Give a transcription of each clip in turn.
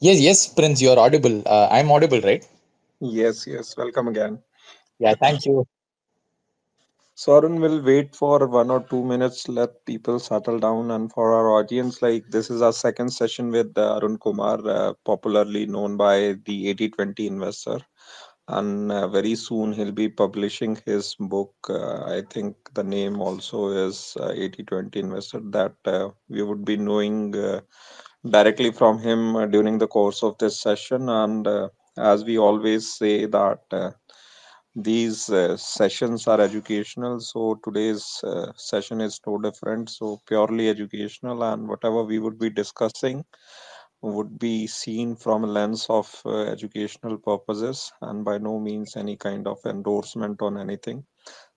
Yes, Prince, you're audible. I'm audible, right? Yes, yes. Welcome again. Yeah, thank you. So Arun will wait for 1 or 2 minutes, let people settle down, and for our audience, like this is our second session with Arun Kumar, popularly known by the 80/20 investor, and very soon he'll be publishing his book. I think the name also is 80/20 investor that we would be knowing directly from him during the course of this session, and as we always say that. These sessions are educational, so today's session is no different. So, purely educational, and whatever we would be discussing would be seen from a lens of educational purposes and by no means any kind of endorsement on anything.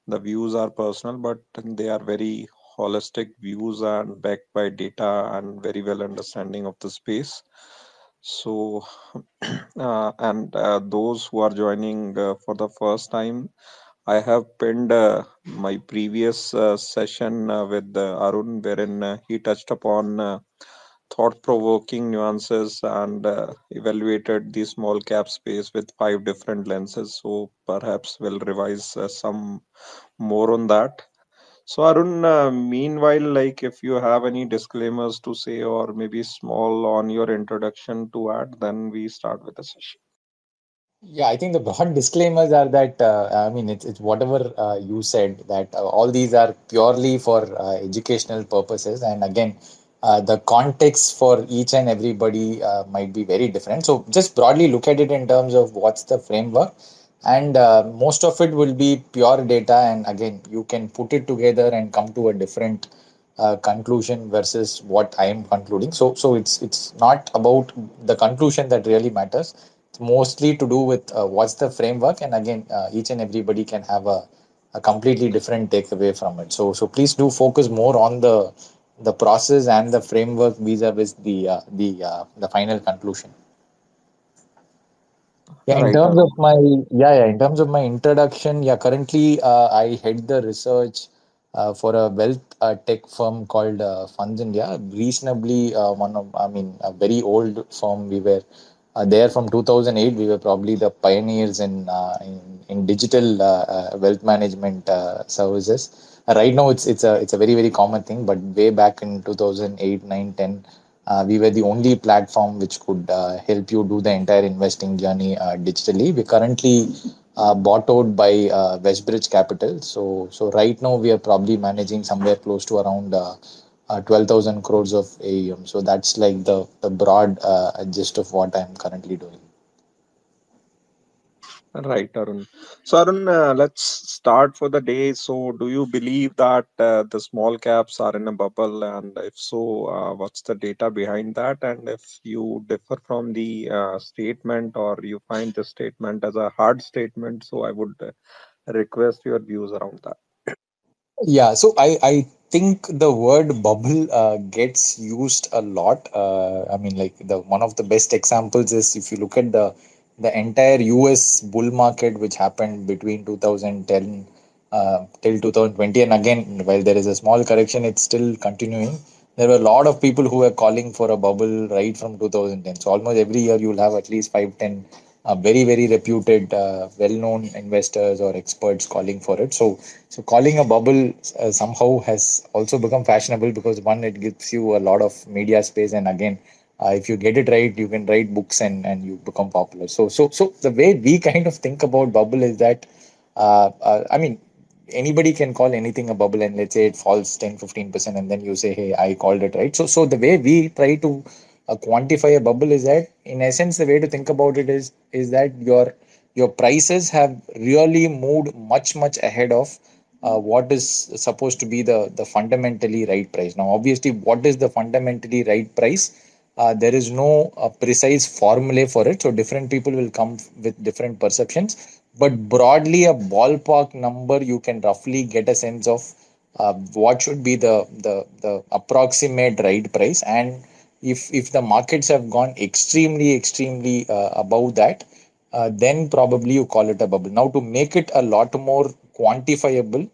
The views are personal, but they are very holistic views and backed by data and very well understanding of the space. So, and those who are joining for the first time, I have pinned my previous session with Arun, wherein he touched upon thought-provoking nuances and evaluated the small cap space with five different lenses. So perhaps we'll revise some more on that. So Arun, meanwhile, like if you have any disclaimers to say or maybe small on your introduction to add, then we start with the session. Yeah, I think the broad disclaimers are that I mean it's whatever you said that all these are purely for educational purposes, and again, the context for each and everybody might be very different. So just broadly look at it in terms of what's the framework, and most of it will be pure data, and again, you can put it together and come to a different conclusion versus what I am concluding. So it's not about the conclusion that really matters. It's mostly to do with what's the framework, and again, each and everybody can have a completely different takeaway from it. So please do focus more on the process and the framework vis-a-vis the final conclusion. Yeah, in Right, terms of Arun. in terms of my introduction, yeah, currently I head the research for a wealth tech firm called Funds India. Reasonably, a very old firm. We were there from 2008. We were probably the pioneers in digital wealth management services. Right now, it's a very common thing, but way back in 2008, 9, 10 we were the only platform which could help you do the entire investing journey digitally. We're currently bought out by Westbridge Capital. So right now we are probably managing somewhere close to around 12,000 crores of AUM. So that's like the broad gist of what I'm currently doing. Right, Arun. So, Arun, let's start for the day. So, do you believe that the small caps are in a bubble? And if so, what's the data behind that? And if you differ from the statement or you find the statement as a hard statement, so I would request your views around that. Yeah, so I think the word bubble gets used a lot. I mean, like the one of the best examples is if you look at the entire US bull market, which happened between 2010 till 2020, and again, while there is a small correction, it's still continuing. There were a lot of people who were calling for a bubble right from 2010. So almost every year you'll have at least 5, 10 very reputed, well-known investors or experts calling for it. So calling a bubble somehow has also become fashionable because one, it gives you a lot of media space, and again, if you get it right, you can write books and you become popular. So the way we kind of think about bubble is that, I mean, anybody can call anything a bubble, and let's say it falls 10, 15%, and then you say, hey, I called it right. So the way we try to quantify a bubble is that, in essence, the way to think about it is that your prices have really moved much ahead of what is supposed to be the fundamentally right price. Now, obviously, what is the fundamentally right price? There is no precise formula for it, so different people will come with different perceptions. But broadly, a ballpark number, you can roughly get a sense of what should be the approximate right price. And if the markets have gone extremely above that, then probably you call it a bubble. Now, to make it a lot more quantifiable,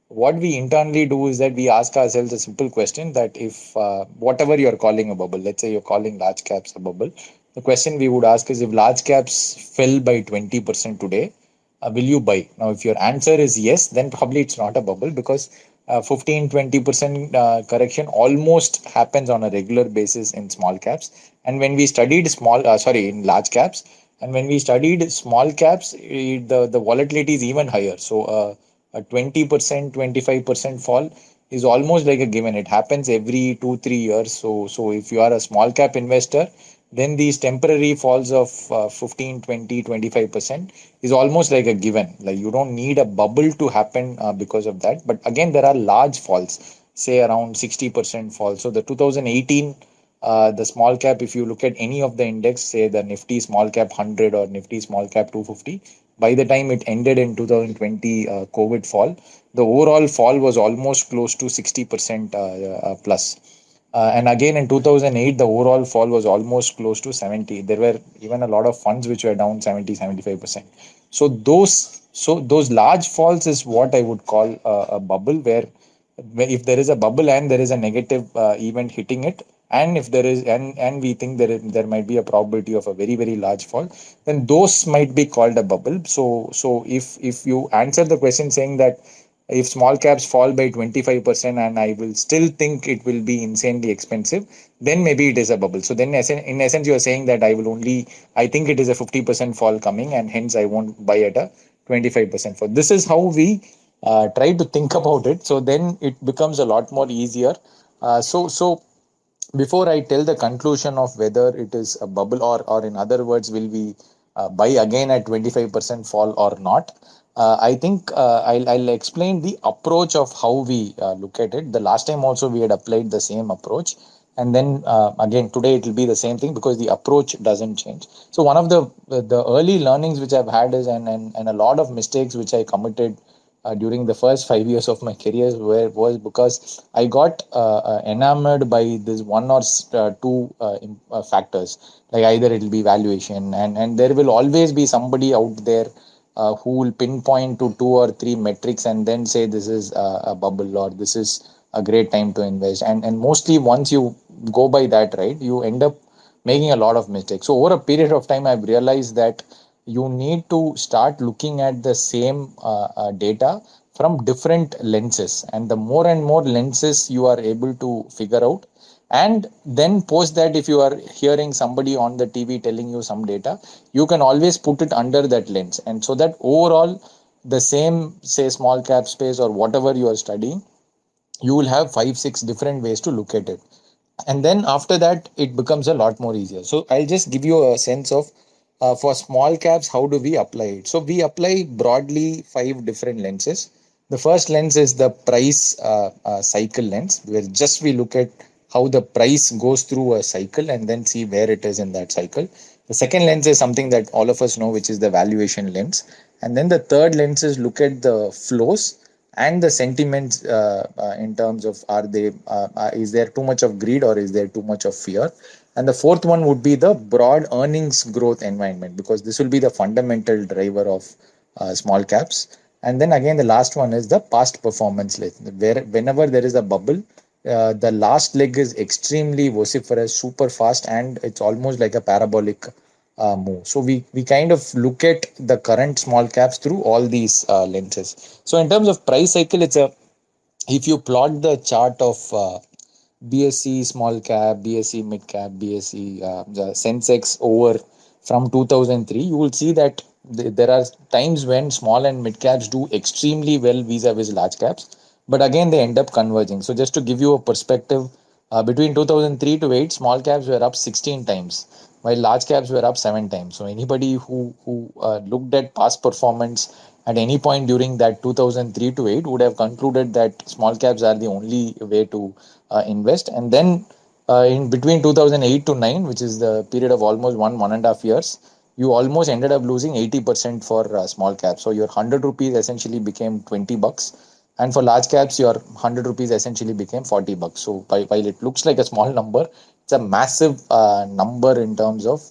what we internally do is that we ask ourselves a simple question that if whatever you're calling a bubble, let's say you're calling large caps a bubble, the question we would ask is if large caps fell by 20% today, will you buy? Now, if your answer is yes, then probably it's not a bubble because 15-20% correction almost happens on a regular basis in small caps. And when we studied in large caps, and when we studied small caps, the volatility is even higher. So, a 20%, 25% fall is almost like a given. It happens every 2-3 years. So if you are a small cap investor, then these temporary falls of 15, 20, 25% is almost like a given. Like you don't need a bubble to happen because of that. But again, there are large falls, say around 60% fall. So the 2018, the small cap, if you look at any of the index, say the Nifty small cap 100 or Nifty small cap 250, by the time it ended in 2020 COVID fall, the overall fall was almost close to 60% plus. And again in 2008, the overall fall was almost close to 70. There were even a lot of funds which were down 70, 75%. So those large falls is what I would call a bubble where if there is a bubble and there is a negative event hitting it, and if there is and we think there might be a probability of a very very large fall, then those might be called a bubble. So if you answer the question saying that if small caps fall by 25% and I will still think it will be insanely expensive, then maybe it is a bubble. So then in essence you are saying that I think it is a 50% fall coming and hence I won't buy at a 25% fall. This is how we try to think about it. So then it becomes a lot more easier. So before I tell the conclusion of whether it is a bubble or in other words, will we buy again at 25% fall or not? I think I'll explain the approach of how we look at it. The last time also we had applied the same approach. And then again, today it will be the same thing because the approach doesn't change. So one of the early learnings which I've had is and a lot of mistakes which I committed during the first 5 years of my career was because I got enamored by this one or two factors. Like either it will be valuation, and there will always be somebody out there who will pinpoint to two or three metrics and then say this is a bubble or this is a great time to invest. And mostly once you go by that, right, you end up making a lot of mistakes. So over a period of time, I've realized that you need to start looking at the same data from different lenses, and the more and more lenses you are able to figure out, and then post that if you are hearing somebody on the TV telling you some data, you can always put it under that lens, and so that overall the same, say, small cap space or whatever you are studying, you will have 5 6 different ways to look at it. And then after that it becomes a lot more easier. So I'll just give you a sense of for small caps how do we apply it. So we apply broadly 5 different lenses. The first lens is the price cycle lens, where just we look at how the price goes through a cycle and then see where it is in that cycle. The second lens is something that all of us know, which is the valuation lens. And then the third lens is look at the flows and the sentiments in terms of is there too much of greed or is there too much of fear. And the fourth one would be the broad earnings growth environment, because this will be the fundamental driver of small caps. And then again the last one is the past performance list, where whenever there is a bubble, the last leg is extremely vociferous, super fast, and it's almost like a parabolic move. So we kind of look at the current small caps through all these lenses. So in terms of price cycle, it's a if you plot the chart of BSE small cap, BSE mid cap, BSE the Sensex over from 2003, you will see that there are times when small and mid caps do extremely well vis-a-vis large caps, but again they end up converging. So just to give you a perspective, between 2003 to 8, small caps were up 16 times, while large caps were up 7 times. So anybody who looked at past performance at any point during that 2003 to 8 would have concluded that small caps are the only way to invest. And then in between 2008 to 9, which is the period of almost 1.5 years, you almost ended up losing 80% for small caps. So your 100 rupees essentially became 20 bucks, and for large caps your 100 rupees essentially became 40 bucks. So while it looks like a small number, it's a massive number in terms of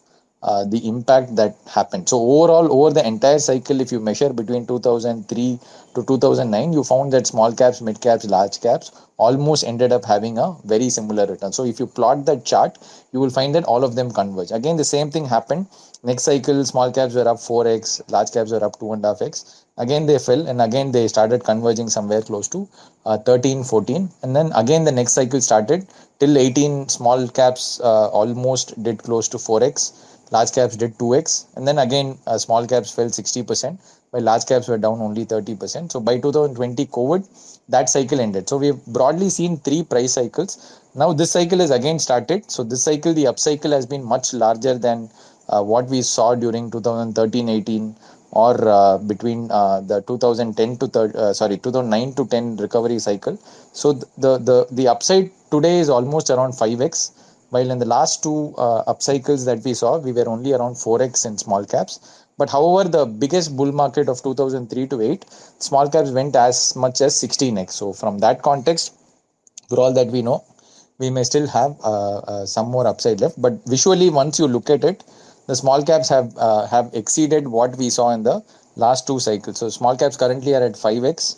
the impact that happened. So overall, over the entire cycle, if you measure between 2003 to 2009, you found that small caps, mid caps, large caps almost ended up having a very similar return. So if you plot that chart, you will find that all of them converge. Again, the same thing happened. Next cycle, small caps were up 4x, large caps were up 2.5x. Again, they fell, and again they started converging somewhere close to 13, 14. And then again, the next cycle started till 18. Small caps almost did close to 4x, large caps did 2x, and then again small caps fell 60%, while large caps were down only 30%. So by 2020 COVID, that cycle ended. So we've broadly seen three price cycles. Now this cycle has again started. So this cycle, the up cycle has been much larger than what we saw during 2013-18, or between the 2010 to 2009 to 10 recovery cycle. So the upside today is almost around 5x, while in the last two up cycles that we saw, we were only around 4x in small caps. But however, the biggest bull market of 2003 to 8, small caps went as much as 16x. So from that context, for all that we know, we may still have some more upside left. But visually, once you look at it, the small caps have exceeded what we saw in the last two cycles. So small caps currently are at 5x,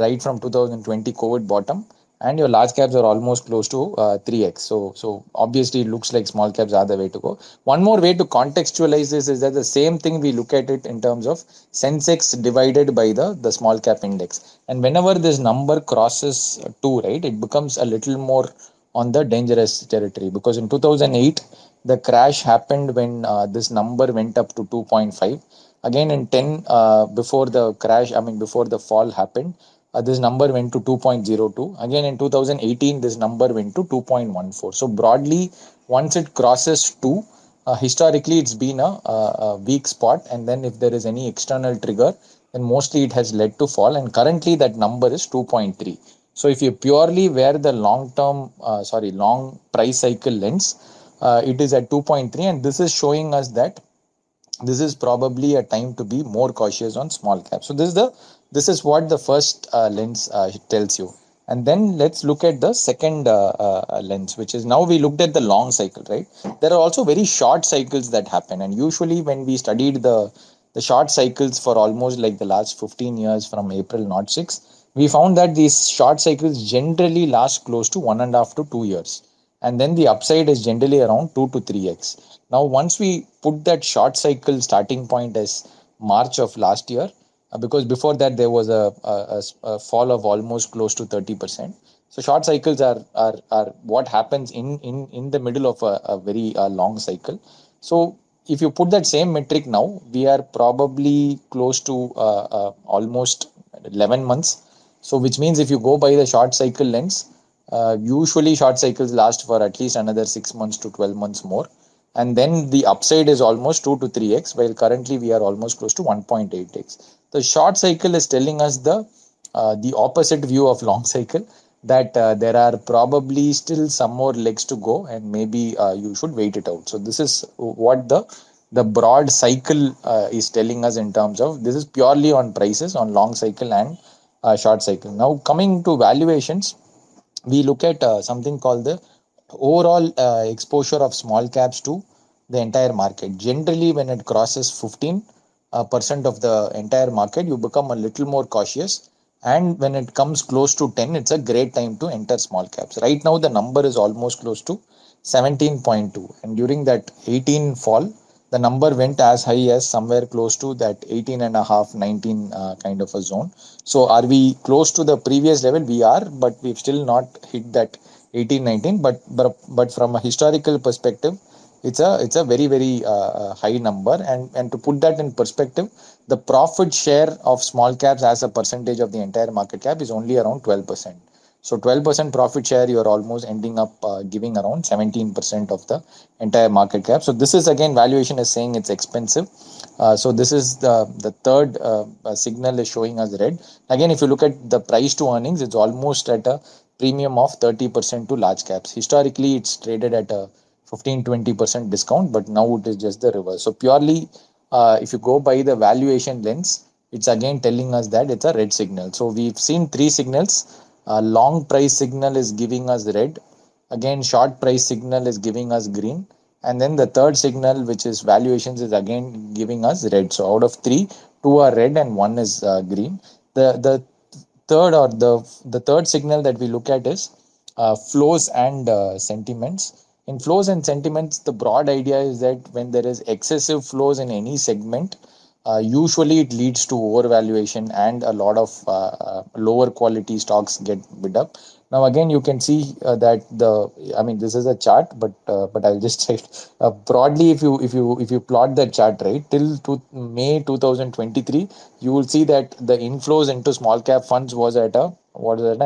right from 2020 COVID bottom, and your large caps are almost close to 3x. So obviously, it looks like small caps are the way to go. One more way to contextualize this is that the same thing we look at it in terms of Sensex divided by the small cap index. And whenever this number crosses 2, right, it becomes a little more on the dangerous territory, because in 2008 the crash happened when this number went up to 2.5. Again in 10, before the crash, I mean before the fall happened, this number went to 2.02. Again in 2018 this number went to 2.14. So broadly, once it crosses 2, historically it's been a weak spot, and then if there is any external trigger, then mostly it has led to fall, and currently that number is 2.3. So if you purely wear the long price cycle lens, it is at 2.3, and this is showing us that this is probably a time to be more cautious on small caps. So this is what the first lens tells you. And then let's look at the second lens, which is, now we looked at the long cycle, right? There are also very short cycles that happen, and usually when we studied the short cycles for almost like the last 15 years from April 06, we found that these short cycles generally last close to 1.5 to 2 years, and then the upside is generally around 2 to 3x. Now once we put that short cycle starting point as March of last year, because before that there was a fall of almost close to 30%. So short cycles are what happens in the middle of a very long cycle. So if you put that same metric now, we are probably close to almost 11 months. So which means if you go by the short cycle lens, usually short cycles last for at least another 6 months to 12 months more. And then the upside is almost 2 to 3x, while currently we are almost close to 1.8x. The short cycle is telling us the opposite view of long cycle, that there are probably still some more legs to go, and maybe you should wait it out. So this is what the broad cycle is telling us in terms of, this is purely on prices on long cycle and short cycle. Now coming to valuations, we look at something called the overall exposure of small caps to the entire market. Generally, when it crosses 15 percent of the entire market, you become a little more cautious. And when it comes close to 10, it's a great time to enter small caps. Right now, the number is almost close to 17.2. And during that 18 fall, the number went as high as somewhere close to that 18 and a half, 19 kind of a zone. So are we close to the previous level? We are, but we've still not hit that 18, 19. But from a historical perspective, it's a very very high number. And to put that in perspective, the profit share of small caps as a percentage of the entire market cap is only around 12%. So 12% profit share, you're almost ending up giving around 17% of the entire market cap. So this is again, valuation is saying it's expensive. So this is the third signal is showing us red. Again, if you look at the price to earnings, it's almost at a premium of 30% to large caps. Historically, it's traded at a 15-20% discount, but now it is just the reverse. So purely, if you go by the valuation lens, it's again telling us that it's a red signal. So we've seen three signals. Long price signal is giving us red. Again, short price signal is giving us green. and then the third signal, which is valuations, is again giving us red. So out of three, two are red and one is green. The third, or the third signal that we look at is flows and sentiments. In flows and sentiments, the broad idea is that when there is excessive flows in any segment, usually it leads to overvaluation and a lot of lower quality stocks get bid up. Now again, you can see that I mean, this is a chart, but I'll just say broadly, if you plot that chart right till to May 2023, you will see that the inflows into small cap funds was at a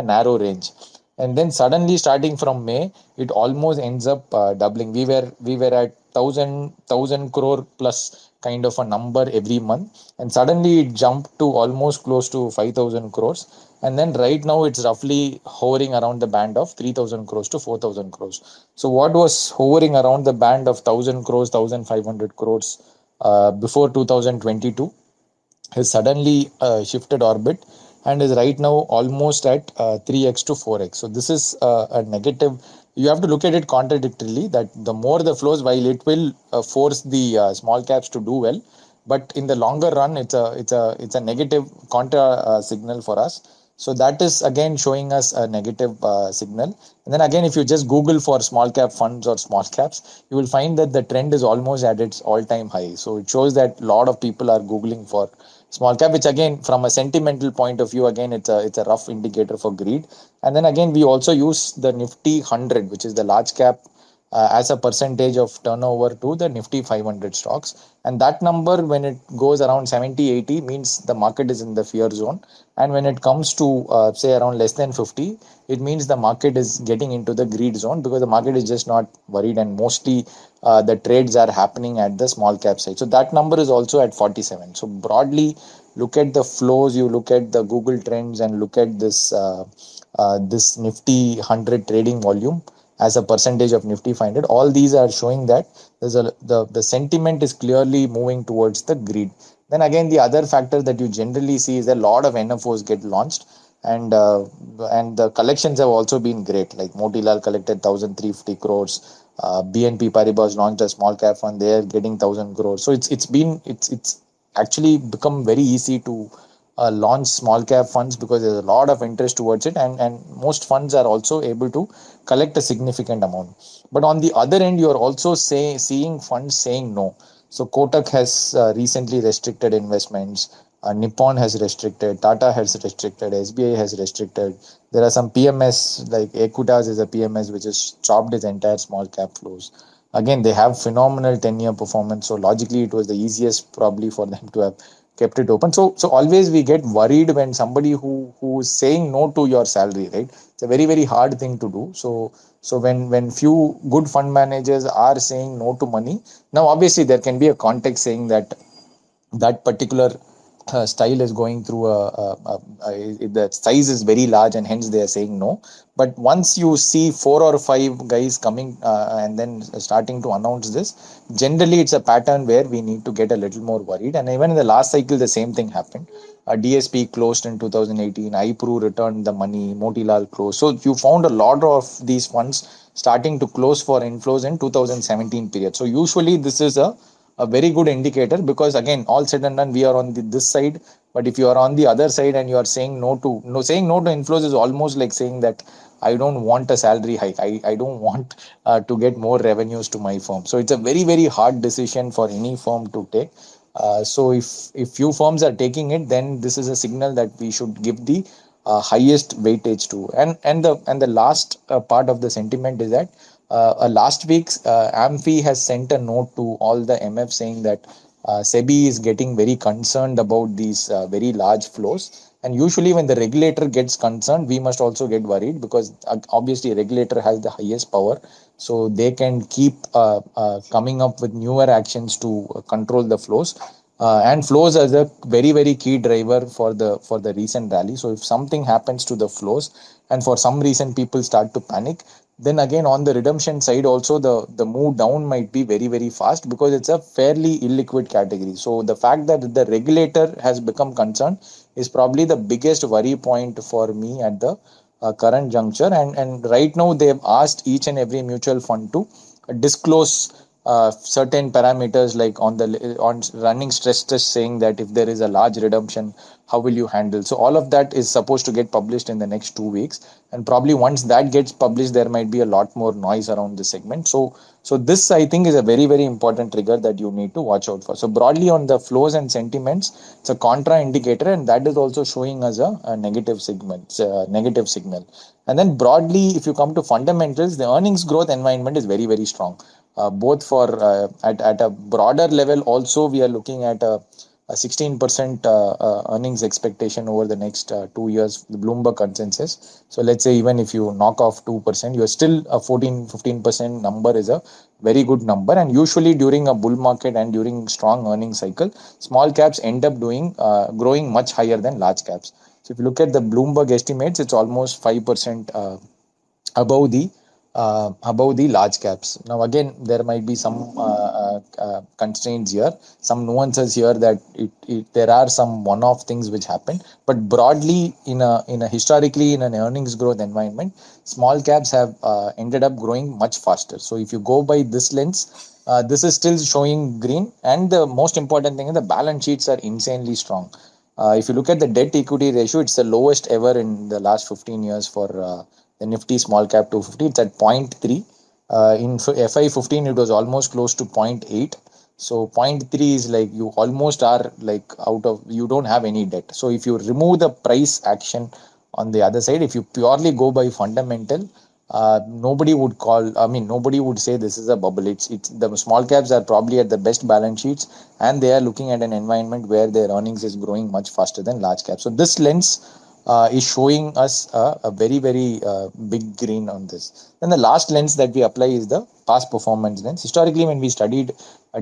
narrow range, and then suddenly starting from May, it almost ends up doubling. We were at thousand crore plus kind of a number every month, and suddenly it jumped to almost close to 5,000 crores, and then right now it's roughly hovering around the band of 3,000 crores to 4,000 crores. So what was hovering around the band of 1,000 crores, 1,500 crores before 2022 has suddenly shifted orbit and is right now almost at 3x to 4x. So this is a negative. You have to look at it contradictorily, that the more the flows, while it will force the small caps to do well, but in the longer run, it's a negative counter signal for us. So that is again showing us a negative signal. And then again, if you just Google for small cap funds or small caps, you will find that the trend is almost at its all-time high. So it shows that a lot of people are Googling for small cap, which again, from a sentimental point of view, again, it's a rough indicator for greed. And then again, we also use the Nifty 100, which is the large cap, as a percentage of turnover to the Nifty 500 stocks. And that number, when it goes around 70, 80, means the market is in the fear zone. And when it comes to, say, around less than 50, it means the market is getting into the greed zone, because the market is just not worried, and mostly the trades are happening at the small cap side. So that number is also at 47. So broadly, look at the flows, you look at the Google trends, and look at this Nifty 100 trading volume as a percentage of Nifty 500. All these are showing that the sentiment is clearly moving towards the greed. Then again, the other factor that you generally see is a lot of NFOs get launched, and the collections have also been great. Like Motilal collected 1,350 crores. BNP Paribas launched a small cap fund; they are getting 1,000 crores. So it's actually become very easy to launch small cap funds, because there's a lot of interest towards it, and most funds are also able to collect a significant amount. But on the other end, you are also seeing funds saying no. So Kotak has recently restricted investments. Nippon has restricted, Tata has restricted, SBI has restricted. There are some PMS, like Equitas is a PMS which has chopped its entire small cap flows. Again, they have phenomenal 10-year performance, so logically it was the easiest probably for them to have kept it open. So always we get worried when somebody who is saying no to your salary, right? It's a very, very hard thing to do. So when few good fund managers are saying no to money, now obviously there can be a context saying that that particular style is going through the size is very large, and hence they are saying no. But once you see four or five guys coming and then starting to announce this, generally it's a pattern where we need to get a little more worried. And even in the last cycle, the same thing happened. DSP closed in 2018, iPro returned the money, Motilal closed. So you found a lot of these funds starting to close for inflows in 2017 period. So usually this is a very good indicator, because again, all said and done, we are on this side. But if you are on the other side and you are saying no to inflows, is almost like saying that I don't want a salary hike, I don't want to get more revenues to my firm. So it's a very, very hard decision for any firm to take. So if few firms are taking it, then this is a signal that we should give the highest weightage to. And the last part of the sentiment is that last week's AMFI has sent a note to all the MF saying that SEBI is getting very concerned about these very large flows. And usually, when the regulator gets concerned, we must also get worried, because obviously, regulator has the highest power, so they can keep coming up with newer actions to control the flows. And flows as a very, very key driver for the recent rally. So if something happens to the flows, and for some reason people start to panic, then again, on the redemption side also, the move down might be very, very fast, because it's a fairly illiquid category. So the fact that the regulator has become concerned is probably the biggest worry point for me at the current juncture. And right now, they have asked each and every mutual fund to disclose certain parameters like on running stress test saying that if there is a large redemption, how will you handle? So all of that is supposed to get published in the next 2 weeks, and probably once that gets published, there might be a lot more noise around the segment. So this I think is a very very important trigger that you need to watch out for. So broadly on the flows and sentiments, it's a contra indicator, and that is also showing us a negative segment, negative signal. And then broadly, if you come to fundamentals, the earnings growth environment is very very strong. Both for at a broader level, also we are looking at a 16% earnings expectation over the next 2 years, the Bloomberg consensus. So let's say even if you knock off 2%, you're still a 14-15% number is a very good number. And usually during a bull market and during strong earnings cycle, small caps end up doing growing much higher than large caps. So if you look at the Bloomberg estimates, it's almost 5% above the large caps. Now again, there might be some constraints here, some nuances here that there are some one-off things which happen, but broadly in a historically in an earnings growth environment, small caps have ended up growing much faster. So if you go by this lens, this is still showing green, and the most important thing is the balance sheets are insanely strong. If you look at the debt equity ratio, it's the lowest ever in the last 15 years for the Nifty small cap 250. It's at zero point 0.3. In FI 15, it was almost close to zero point 0.8. So zero point 0.3 is like you almost are like out of, you don't have any debt. So if you remove the price action on the other side, if you purely go by fundamental, nobody would call, I mean, nobody would say this is a bubble. It's the small caps are probably at the best balance sheets, and they are looking at an environment where their earnings is growing much faster than large caps. So this lens is showing us a very very big green on this. Then the last lens that we apply is the past performance lens. Historically, when we studied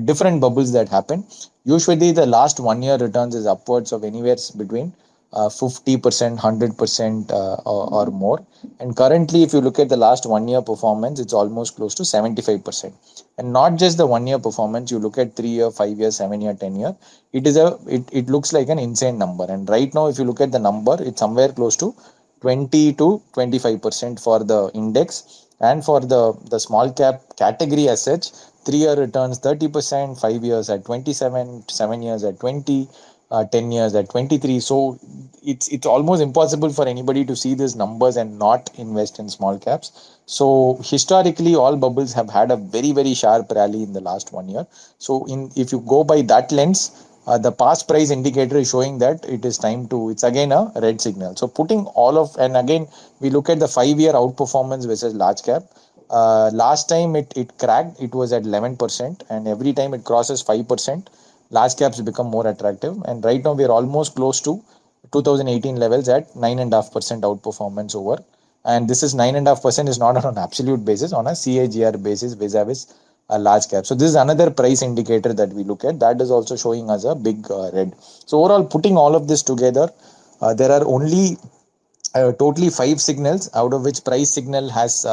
different bubbles that happen, usually the last 1 year returns is upwards of anywhere between 50%, 100% or more. And currently, if you look at the last 1 year performance, it's almost close to 75%. And not just the 1 year performance, you look at 3 year, 5 year, 7 year, 10 year. It looks like an insane number. And right now, if you look at the number, it's somewhere close to 20 to 25% for the index, and for the small cap category as such, 3 year returns 30%, 5 years at 27, 7 years at 20, 10 years at 23. So it's almost impossible for anybody to see these numbers and not invest in small caps. So historically, all bubbles have had a very very sharp rally in the last 1 year. So in if you go by that lens, the past price indicator is showing that it is time to, it's again a red signal. So putting all of, and again we look at the 5 year outperformance versus large cap. Last time it cracked, it was at 11%, and every time it crosses 5%, large caps become more attractive. And right now we are almost close to 2018 levels at 9.5% outperformance over. And this is 9.5% is not on an absolute basis, on a CAGR basis vis-a-vis a large cap. So this is another price indicator that we look at, that is also showing us a big red. So overall, putting all of this together, there are only totally five signals, out of which price signal has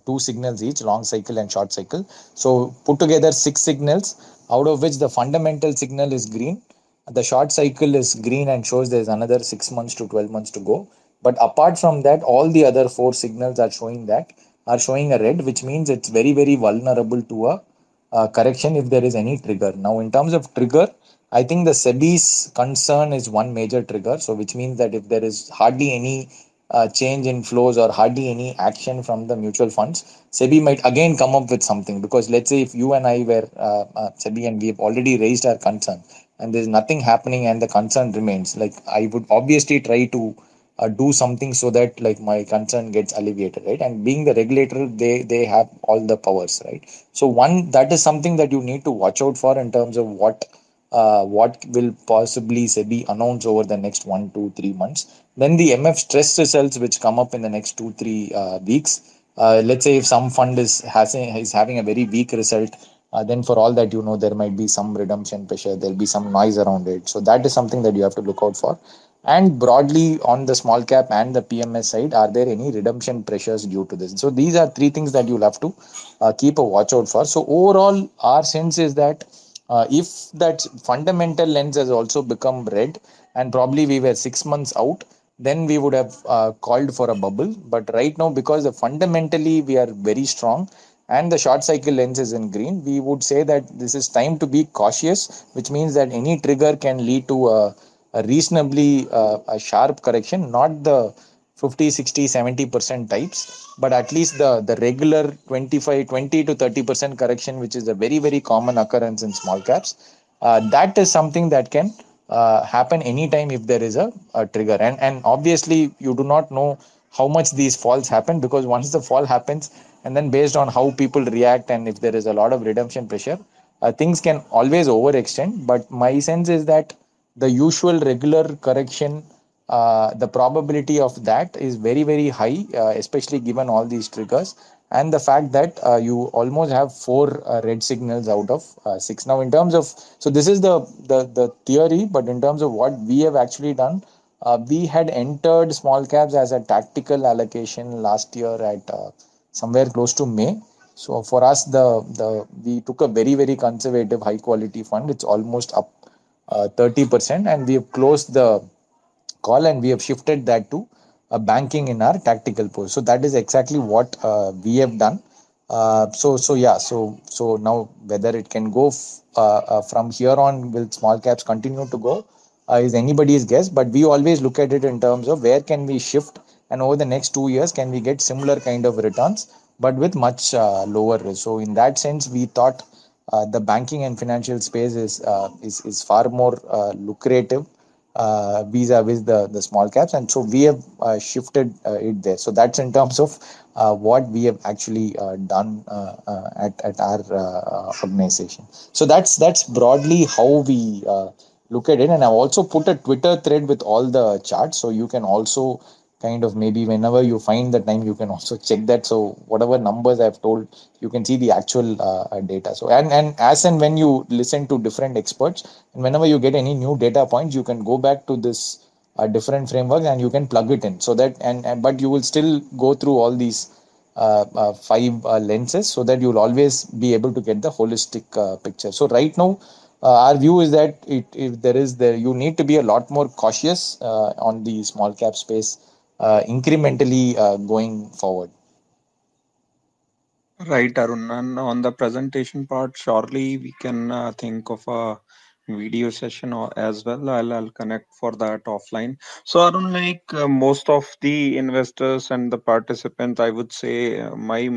two signals each, long cycle and short cycle. So put together six signals, out of which the fundamental signal is green, the short cycle is green and shows there's another 6 months to 12 months to go. But apart from that, all the other four signals are showing a red, which means it's very very vulnerable to a correction if there is any trigger. Now, in terms of trigger, I think the SEBI's concern is one major trigger. So, which means that if there is hardly any change in flows or hardly any action from the mutual funds, SEBI might again come up with something. Because let's say if you and I were SEBI and we have already raised our concern and there's nothing happening and the concern remains, like I would obviously try to do something so that like my concern gets alleviated, right? And being the regulator, they have all the powers, right? So one, that is something that you need to watch out for in terms of what will possibly SEBI announce over the next 1 to 3 months. Then the MF stress results which come up in the next 2 3 weeks. Let's say if some fund is having a very weak result, then for all that you know, there might be some redemption pressure, there'll be some noise around it. So that is something that you have to look out for. And broadly on the small cap and the PMS side, are there any redemption pressures due to this? So these are three things that you'll have to keep a watch out for. So overall, our sense is that if that fundamental lens has also become red, and probably we were 6 months out, then we would have called for a bubble. But right now, because fundamentally we are very strong, and the short cycle lens is in green, we would say that this is time to be cautious, which means that any trigger can lead to a reasonably a sharp correction, not the 50, 60, 70% types, but at least the regular 25, 20 to 30% correction, which is a very, very common occurrence in small caps. That is something that can happen anytime if there is a trigger. And obviously, you do not know how much these falls happen, because once the fall happens, and then based on how people react and if there is a lot of redemption pressure, things can always overextend. But my sense is that the usual regular correction, the probability of that is very, very high, especially given all these triggers and the fact that you almost have four red signals out of six. Now, in terms of, so this is the theory, but in terms of what we have actually done, we had entered small caps as a tactical allocation last year at somewhere close to May. So for us, the we took a very, very conservative high quality fund. It's almost up 30%, and we have closed the call and we have shifted that to banking in our tactical post. So that is exactly what we have done. So now whether it can go from here on, will small caps continue to go, is anybody's guess. But we always look at it in terms of where can we shift, and over the next 2 years can we get similar kind of returns, but with much lower risk. So in that sense, we thought the banking and financial space is far more lucrative vis-a-vis the small caps, and so we have shifted it there. So that's in terms of what we have actually done at our organization. So that's broadly how we look at it. And I've also put a Twitter thread with all the charts, so you can also kind of, maybe whenever you find the time, you can also check that. So whatever numbers I've told, you can see the actual data. So and as and when you listen to different experts, and whenever you get any new data points, you can go back to this different frameworks and you can plug it in, so that and but you will still go through all these five lenses, so that you'll always be able to get the holistic picture. So right now, our view is that if there is there, you need to be a lot more cautious on the small cap space incrementally going forward. Right, Arun. And on the presentation part, surely we can think of a video session or as well. I'll connect for that offline. So, Arun, like most of the investors and the participants, I would say my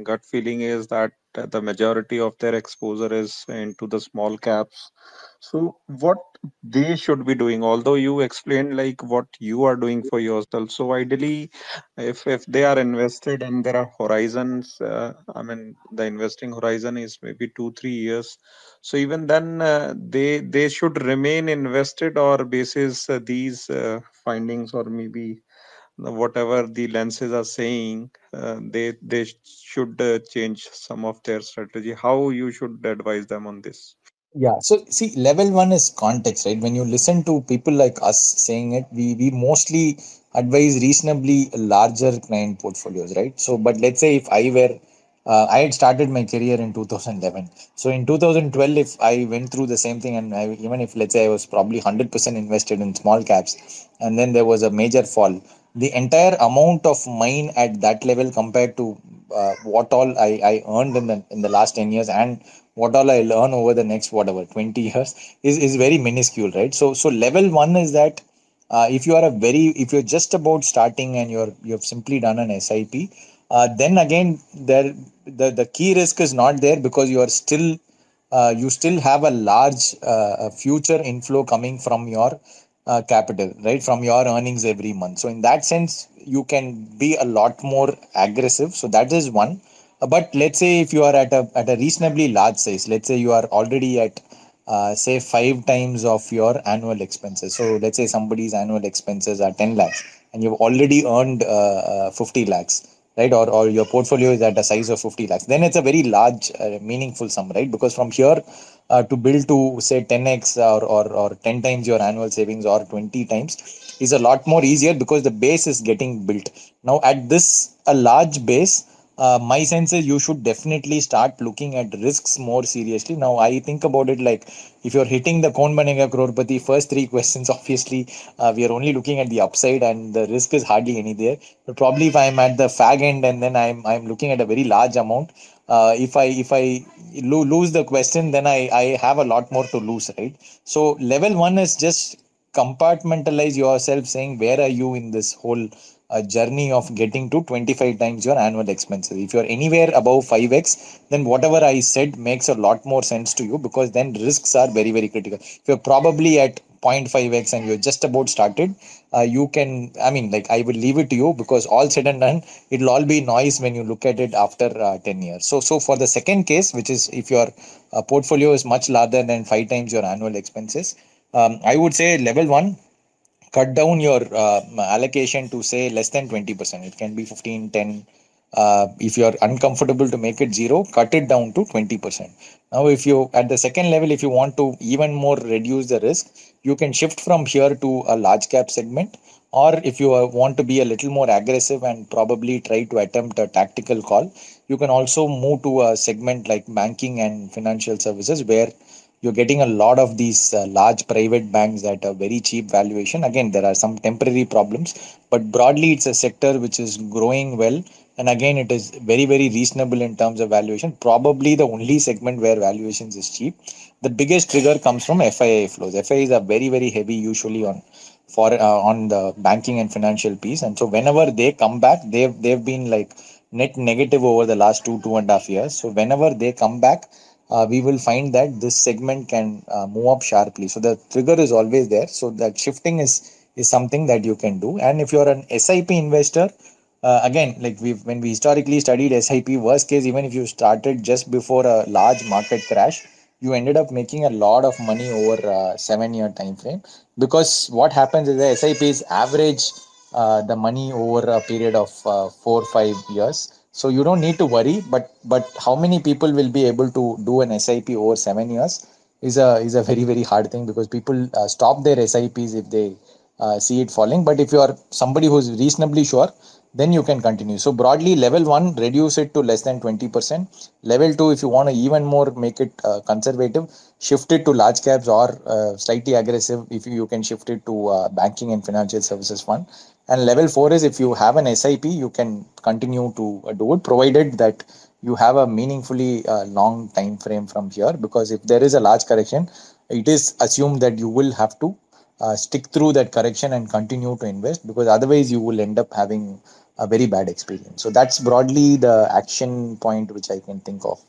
gut feeling is that the majority of their exposure is into the small caps. So, what they should be doing, although you explained like what you are doing for yourself. So, ideally, if they are invested and there are horizons, I mean the investing horizon is maybe 2 3 years, so even then they should remain invested, or basis these findings, or maybe whatever the lenses are saying, they should change some of their strategy. How you should advise them on this? Yeah. So see, level one is context, right? When you listen to people like us saying it, we mostly advise reasonably larger client portfolios, right? So, but let's say if I were, I had started my career in 2011. So in 2012, if I went through the same thing, and even if let's say I was probably 100% invested in small caps, and then there was a major fall, the entire amount of mine at that level compared to what all I earned in the last 10 years, and what all I learn over the next whatever 20 years is very minuscule, right? So level one is that if you're just about starting and you've simply done an SIP, then again the key risk is not there, because you still have a large future inflow coming from your capital, right, from your earnings every month. So in that sense, you can be a lot more aggressive. So that is one. But let's say if you are at a reasonably large size, let's say you are already at say 5 times of your annual expenses. So let's say somebody's annual expenses are 10 lakhs, and you've already earned 50 lakhs, right? Or your portfolio is at a size of 50 lakhs. Then it's a very large, meaningful sum, right? Because from here to build to say 10x or 10 times your annual savings, or 20 times, is a lot more easier, because the base is getting built. Now, at this, a large base, my sense is you should definitely start looking at risks more seriously. Now, I think about it like if you're hitting the Kaun Banega Crorepati first three questions, obviously we are only looking at the upside and the risk is hardly any there. But probably if I'm at the fag end and then I'm looking at a very large amount, if I lose the question, then I have a lot more to lose, right? So level one is just compartmentalize yourself, saying where are you in this whole journey of getting to 25 times your annual expenses. If you're anywhere above 5x, then whatever I said makes a lot more sense to you, because then risks are very, very critical. If you're probably at 0.5x and you're just about started, you can, I mean, like, I will leave it to you, because all said and done, it'll all be noise when you look at it after 10 years. So for the second case, which is if your portfolio is much larger than 5 times your annual expenses, I would say level one, cut down your allocation to say less than 20%. It can be 15, 10. If you're uncomfortable to make it zero, cut it down to 20%. Now, if you at the second level, if you want to even more reduce the risk, you can shift from here to a large cap segment. Or if you want to be a little more aggressive and probably try to attempt a tactical call, you can also move to a segment like banking and financial services, where you're getting a lot of these large private banks at a very cheap valuation. Again, there are some temporary problems, but broadly, it's a sector which is growing well. And again, it is very, very reasonable in terms of valuation. Probably the only segment where valuations is cheap. The biggest trigger comes from FII flows. FIIs are very, very heavy usually on the banking and financial piece. And so whenever they come back, they've been like net negative over the last 2.5 years. So whenever they come back, we will find that this segment can move up sharply. So the trigger is always there. So that shifting is something that you can do. And if you're an SIP investor, again, like when we historically studied SIP, worst case, even if you started just before a large market crash, you ended up making a lot of money over a 7 year time frame. Because what happens is the SIPs average the money over a period of 4 5 years. So you don't need to worry. But how many people will be able to do an SIP over 7 years is a very, very hard thing, because people stop their SIPs if they see it falling. But if you are somebody who's reasonably sure, then you can continue. So broadly, level one, reduce it to less than 20%. Level two, if you want to even more make it conservative, shift it to large caps, or slightly aggressive if you can shift it to banking and financial services fund. And level four is if you have an SIP, you can continue to do it, provided that you have a meaningfully long time frame from here. Because if there is a large correction, it is assumed that you will have to stick through that correction and continue to invest, because otherwise you will end up having a very bad experience. So that's broadly the action point which I can think of.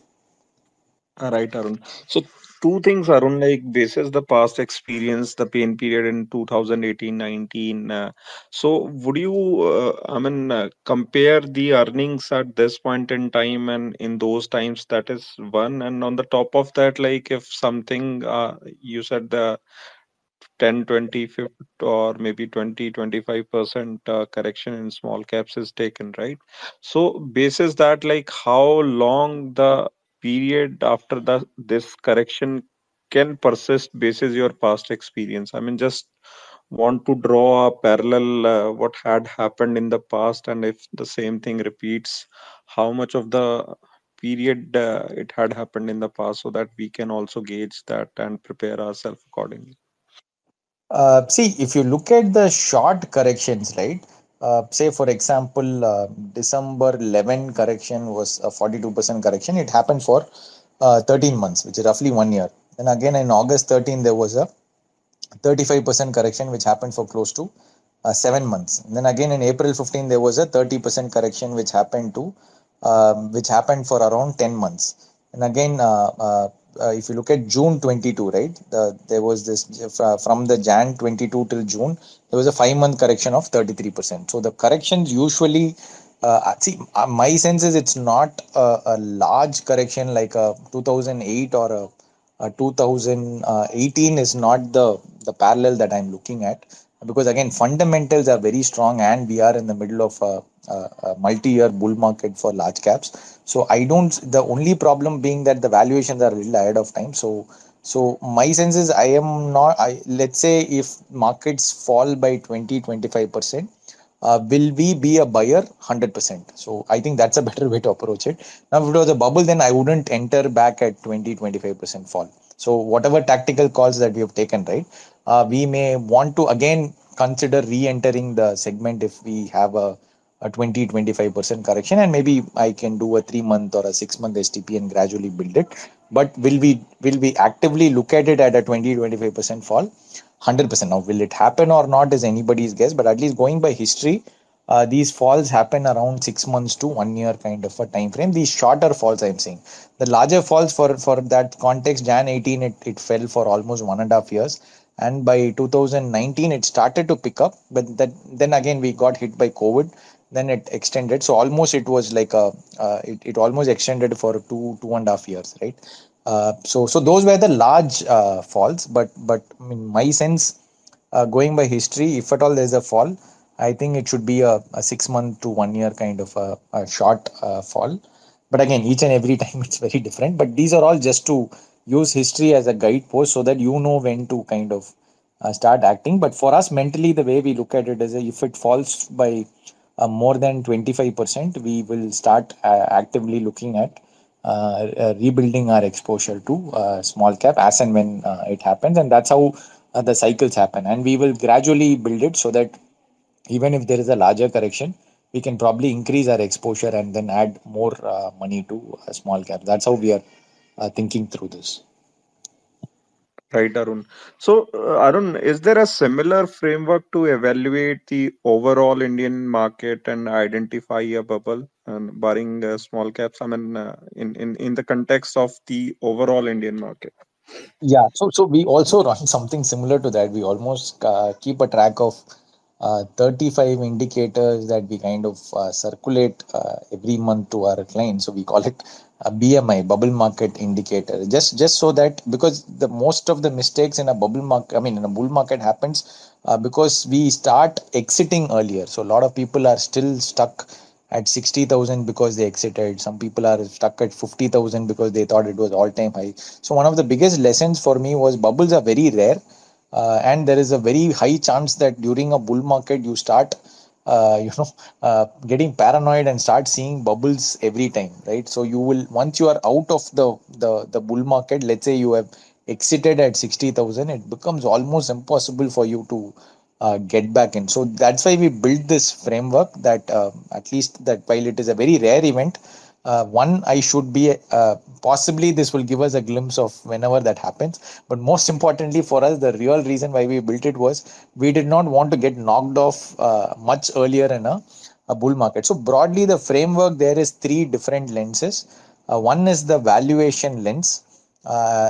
Right, Arun. So two things, Arun, like basis the past experience, the pain period in 2018-19. So would you, compare the earnings at this point in time and in those times? That is one. And on the top of that, like if something, you said the 10, 20, 50, or maybe 20, 25% correction in small caps is taken, right? So basis that, like how long the period after the this correction can persist basis your past experience? I mean, just want to draw a parallel, what had happened in the past, and if the same thing repeats, how much of the period it had happened in the past, so that we can also gauge that and prepare ourselves accordingly. See, if you look at the short corrections, right? Say, for example, December 11 correction was a 42% correction. It happened for 13 months, which is roughly 1 year. And again, in August 13, there was a 35% correction, which happened for close to 7 months. And then again, in April 15, there was a 30% correction, which happened for around 10 months. And again, if you look at June 22, right, there was this from the Jan 22 till June, there was a 5 month correction of 33%. So the corrections usually, see, my sense is it's not a large correction like a 2008 or a 2018 is not the parallel that I'm looking at, because again fundamentals are very strong and we are in the middle of a multi-year bull market for large caps. So I don't, the only problem being that the valuations are a little ahead of time. So my sense is I am not, I let's say if markets fall by 20 25%, will we be a buyer 100%? So I think that's a better way to approach it. Now, if it was a bubble, then I wouldn't enter back at 20-25% fall. So whatever tactical calls that we have taken, right, we may want to again consider re-entering the segment if we have a 20-25% correction, and maybe I can do a 3 month or a 6 month STP and gradually build it. But will we actively look at it at a 20-25% fall? 100%. Now, will it happen or not is anybody's guess, but at least going by history, these falls happen around 6 months to 1 year kind of a time frame. These shorter falls, I'm saying. The larger falls, for that context, Jan 18, it fell for almost 1.5 years. And by 2019, it started to pick up, but then again, we got hit by COVID. Then it extended. So almost it was like it almost extended for 2.5 years, right? So those were the large falls, but in my sense, going by history, if at all there's a fall, I think it should be a 6 month to 1 year kind of a short fall. But again, each and every time it's very different. But these are all just to use history as a guidepost so that you know when to kind of start acting. But for us mentally, the way we look at it is, if it falls by more than 25%, we will start actively looking at rebuilding our exposure to small cap as and when it happens. And that's how the cycles happen. And we will gradually build it so that even if there is a larger correction, we can probably increase our exposure and then add more money to small cap. That's how we are thinking through this. Right, Arun. So, Arun, is there a similar framework to evaluate the overall Indian market and identify a bubble and barring small caps? I mean, in the context of the overall Indian market. Yeah, so we also run something similar to that. We almost keep a track of 35 indicators that we kind of circulate every month to our clients. So we call it a BMI, bubble market indicator. Just so that, because the most of the mistakes in a bubble market, I mean in a bull market, happens because we start exiting earlier. So a lot of people are still stuck at 60,000 because they exited. Some people are stuck at 50,000 because they thought it was all time high. So one of the biggest lessons for me was bubbles are very rare, and there is a very high chance that during a bull market you start, getting paranoid and start seeing bubbles every time, right? So you will, once you are out of the bull market, let's say you have exited at 60,000, it becomes almost impossible for you to get back in. So that's why we built this framework that at least that while it is a very rare event, one, I should be possibly this will give us a glimpse of whenever that happens. But most importantly for us, the real reason why we built it was we did not want to get knocked off much earlier in a bull market. So broadly, the framework there is three different lenses. One is the valuation lens.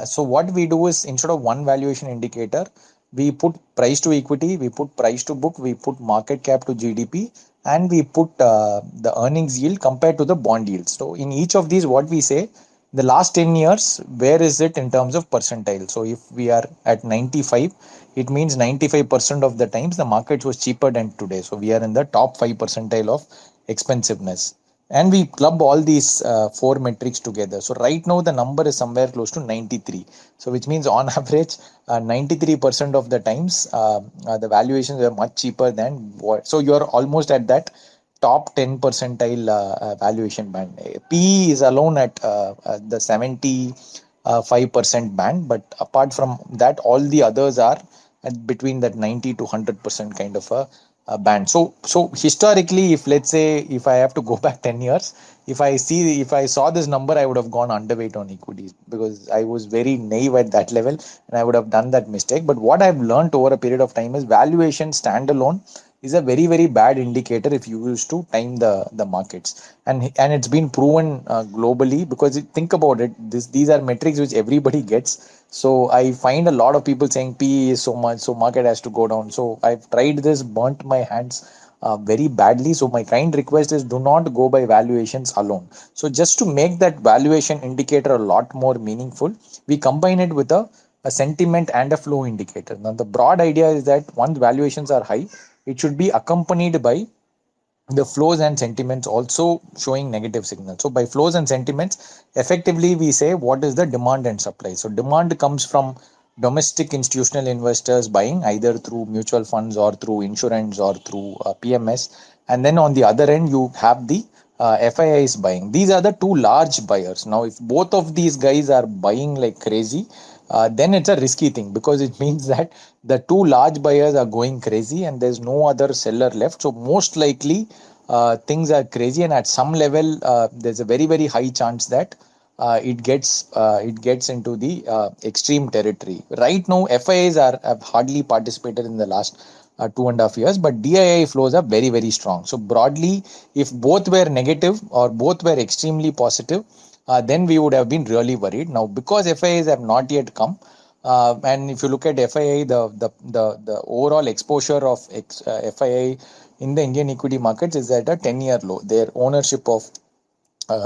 So what we do is, instead of one valuation indicator, we put price to equity, we put price to book, we put market cap to GDP, and we put the earnings yield compared to the bond yield. So in each of these, what we say, the last 10 years, where is it in terms of percentile? So if we are at 95, it means 95% of the times the market was cheaper than today. So we are in the top 5 percentile of expensiveness. And we club all these four metrics together. So right now the number is somewhere close to 93. So which means on average, 93% of the times the valuations are much cheaper than what. So you are almost at that top 10 percentile valuation band. PE is alone at the 75% band, but apart from that, all the others are at between that 90 to 100% kind of a band. So historically, if let's say if I have to go back 10 years, if I saw this number, I would have gone underweight on equities because I was very naive at that level and I would have done that mistake. But what I've learned over a period of time is valuation standalone is a very very bad indicator if you use to time the markets. And it's been proven globally, because think about it, these are metrics which everybody gets. So I find a lot of people saying PE is so much, so market has to go down. So I've tried this, burnt my hands very badly. So my kind request is, do not go by valuations alone. So just to make that valuation indicator a lot more meaningful, we combine it with a sentiment and a flow indicator. Now the broad idea is that once valuations are high, it should be accompanied by the flows and sentiments also showing negative signals. So by flows and sentiments, effectively we say what is the demand and supply. So demand comes from domestic institutional investors buying either through mutual funds or through insurance or through PMS. And then on the other end, you have the FIIs buying. These are the two large buyers. Now, if both of these guys are buying like crazy, then it's a risky thing because it means that the two large buyers are going crazy and there's no other seller left. So, most likely, things are crazy, and at some level, there's a very, very high chance that it gets into the extreme territory. Right now, FIAs are have hardly participated in the last 2.5 years, but DII flows are very, very strong. So broadly, if both were negative or both were extremely positive, then we would have been really worried. Now, because FIAs have not yet come, and if you look at FII, the overall exposure of FII in the Indian equity markets is at a 10-year low. Their ownership of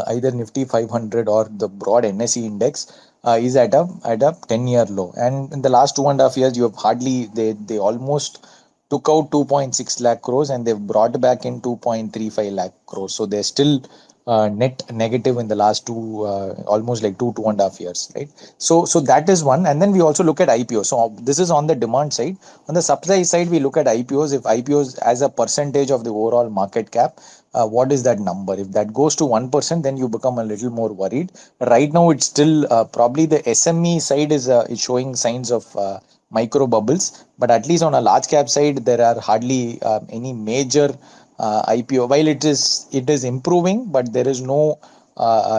either Nifty 500 or the broad NSE index is at a 10-year low. And in the last 2.5 years, you have hardly they almost took out 2.6 lakh crores and they've brought back in 2.35 lakh crores. So they're still net negative in the last almost like 2.5 years, right? So that is one. And then we also look at IPOs. So this is on the demand side. On the supply side, we look at IPOs. If IPOs as a percentage of the overall market cap, what is that number? If that goes to 1%, then you become a little more worried. Right now, it's still probably the SME side is showing signs of micro bubbles, but at least on a large cap side, there are hardly any major IPO. While it is improving, but there is no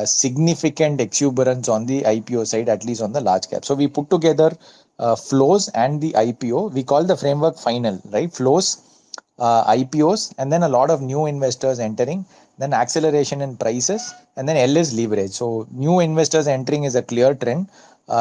significant exuberance on the IPO side, at least on the large cap. So we put together flows and the IPO. We call the framework final, right? Flows, IPOs, and then a lot of new investors entering, then acceleration in prices, and then L is leverage. So new investors entering is a clear trend.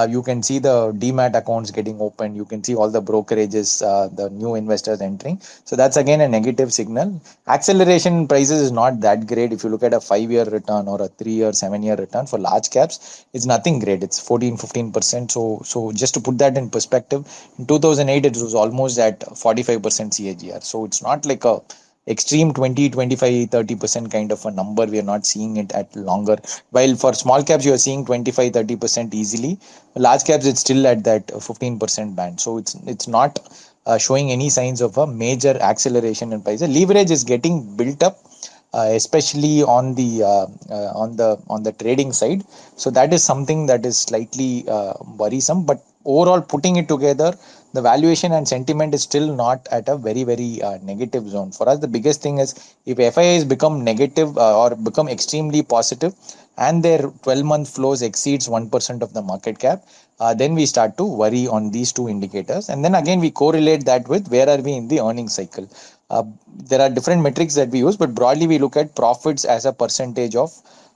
You can see the demat accounts getting open. You can see all the brokerages, the new investors entering. So that's again a negative signal. Acceleration in prices is not that great. If you look at a 5-year return or a 3-year, 7-year return for large caps, it's nothing great. It's 14-15%. So just to put that in perspective, in 2008 it was almost at 45% CAGR. So it's not like a extreme 20, 25, 30% kind of a number. We are not seeing it at longer. While for small caps you are seeing 25, 30% easily, large caps it's still at that 15% band. So it's not showing any signs of a major acceleration in prices. Leverage is getting built up, especially on the trading side. So that is something that is slightly worrisome. But overall, putting it together, the valuation and sentiment is still not at a very, very negative zone. For us, the biggest thing is if FIIs become negative or become extremely positive, and their 12-month flows exceeds 1% of the market cap, then we start to worry on these two indicators. And then again, we correlate that with where are we in the earning cycle. Uh, there are different metrics that we use, but broadly we look at profits as a percentage of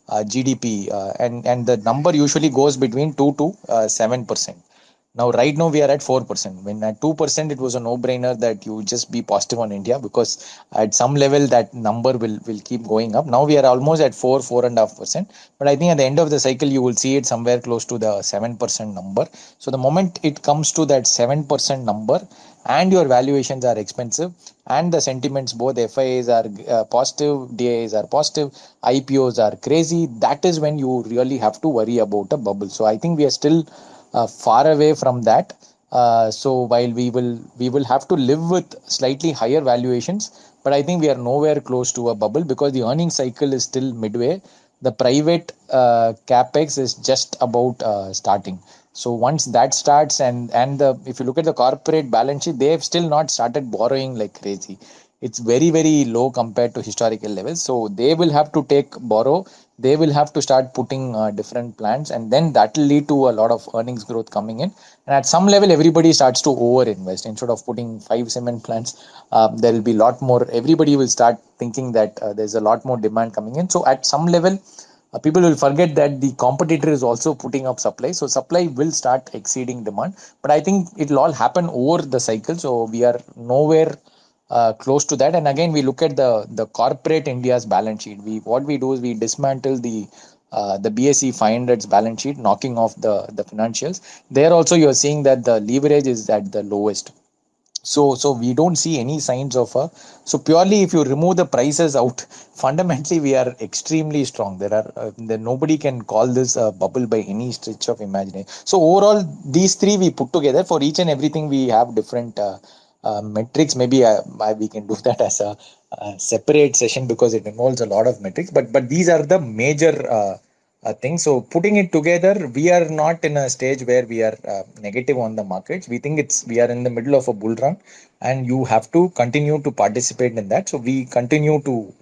GDP, and the number usually goes between 2 to 7%. Now, right now we are at 4%. When at 2%, it was a no-brainer that you just be positive on India, because at some level that number will keep going up. Now we are almost at 4.5%. But I think at the end of the cycle, you will see it somewhere close to the 7% number. So the moment it comes to that 7% number, and your valuations are expensive, and the sentiments, both FIAs are positive, DIAs are positive, IPOs are crazy, that is when you really have to worry about a bubble. So I think we are still far away from that. So while we will have to live with slightly higher valuations, but I think we are nowhere close to a bubble because the earning cycle is still midway. The private capex is just about starting. So once that starts, and the if you look at the corporate balance sheet, they have still not started borrowing like crazy. It's very, very low compared to historical levels. So they will have to take borrow. They will have to start putting different plans, and then that will lead to a lot of earnings growth coming in. And at some level, everybody starts to over invest. Instead of putting 5 cement plants, there will be a lot more. Everybody will start thinking that there's a lot more demand coming in. So at some level, people will forget that the competitor is also putting up supply. So supply will start exceeding demand. But I think it will all happen over the cycle. So we are nowhere close to that. And again, we look at the corporate India's balance sheet. What we do is we dismantle the BSE 500's balance sheet, knocking off the financials. There also, you are seeing that the leverage is at the lowest. So we don't see any signs of a. So purely if you remove the prices out, fundamentally we are extremely strong. There nobody can call this a bubble by any stretch of imagination. So overall, these three we put together. For each and everything we have different metrics. Maybe we can do that as a separate session because it involves a lot of metrics. But these are the major thing. So putting it together, we are not in a stage where we are negative on the markets. We think we are in the middle of a bull run, and you have to continue to participate in that. So we continue to.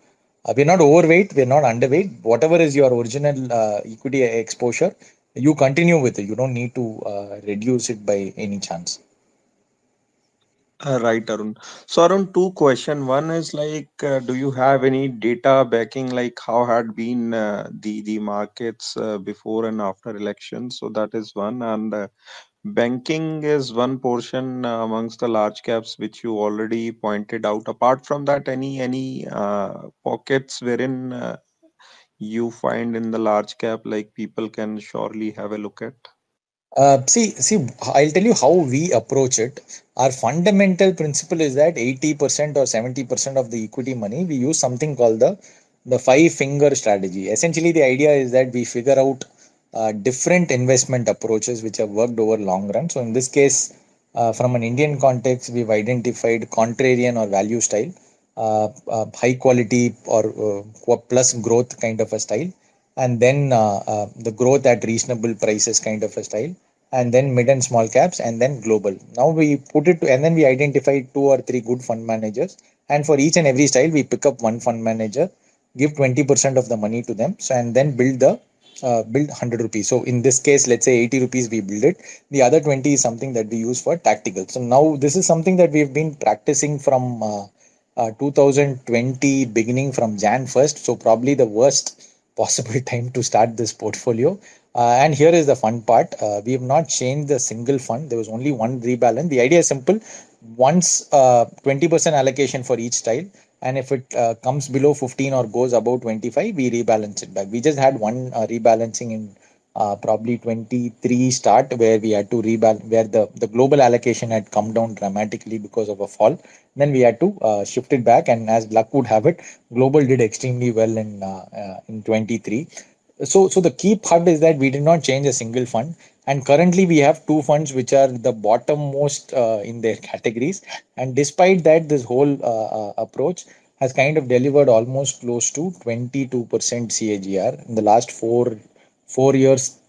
We're not overweight. We're not underweight. Whatever is your original equity exposure, you continue with it. You don't need to reduce it by any chance. Right, Arun. So, Arun, two question. One is like, do you have any data backing, like how had been the markets before and after elections? So that is one. And banking is one portion amongst the large caps, which you already pointed out. Apart from that, any pockets wherein you find in the large cap, like people can surely have a look at? See, I'll tell you how we approach it. Our fundamental principle is that 80% or 70% of the equity money, we use something called the five finger strategy. Essentially, the idea is that we figure out different investment approaches which have worked over long run. So in this case, from an Indian context, we've identified contrarian or value style, high quality or plus growth kind of a style, and then the growth at reasonable prices kind of a style, and then mid and small caps, and then global. Now we put it to, and then we identify two or three good fund managers, and for each and every style we pick up one fund manager, give 20% of the money to them, so and then build 100 rupees. So in this case, let's say 80 rupees we build it, the other 20 is something that we use for tactical. So now this is something that we've been practicing from 2020, beginning from Jan 1st. So probably the worst possible time to start this portfolio. And here is the fun part. We have not changed the single fund. There was only one rebalance. The idea is simple. Once 20% allocation for each style. And if it comes below 15 or goes above 25, we rebalance it back. We just had one rebalancing in probably 23 start, where we had to rebalance, where the global allocation had come down dramatically because of a fall. Then we had to shift it back, and as luck would have it, global did extremely well in 23. So the key part is that we did not change a single fund, and currently we have two funds which are the bottom most in their categories. And despite that, this whole approach has kind of delivered almost close to 22% CAGR in the last 4 years.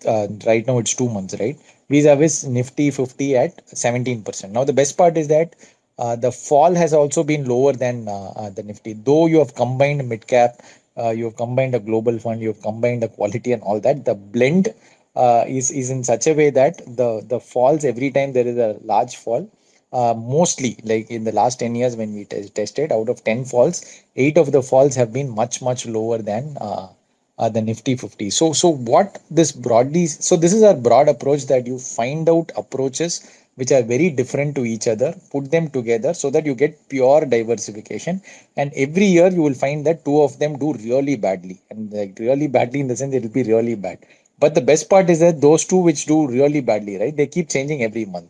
Right now it's 2 months, right? Vis-a-vis Nifty 50 at 17%. Now the best part is that the fall has also been lower than the Nifty, though you have combined mid cap, you have combined a global fund, you have combined a quality and all that. The blend is in such a way that the falls every time there is a large fall. Mostly, like in the last 10 years when we tested, out of 10 falls, 8 of the falls have been much lower than the Nifty 50. So what this broadly, so this is our broad approach, that you find out approaches which are very different to each other, put them together so that you get pure diversification. And every year you will find that two of them do really badly, and like really badly in the sense it will be really bad. But the best part is that those two which do really badly, right? They keep changing every month.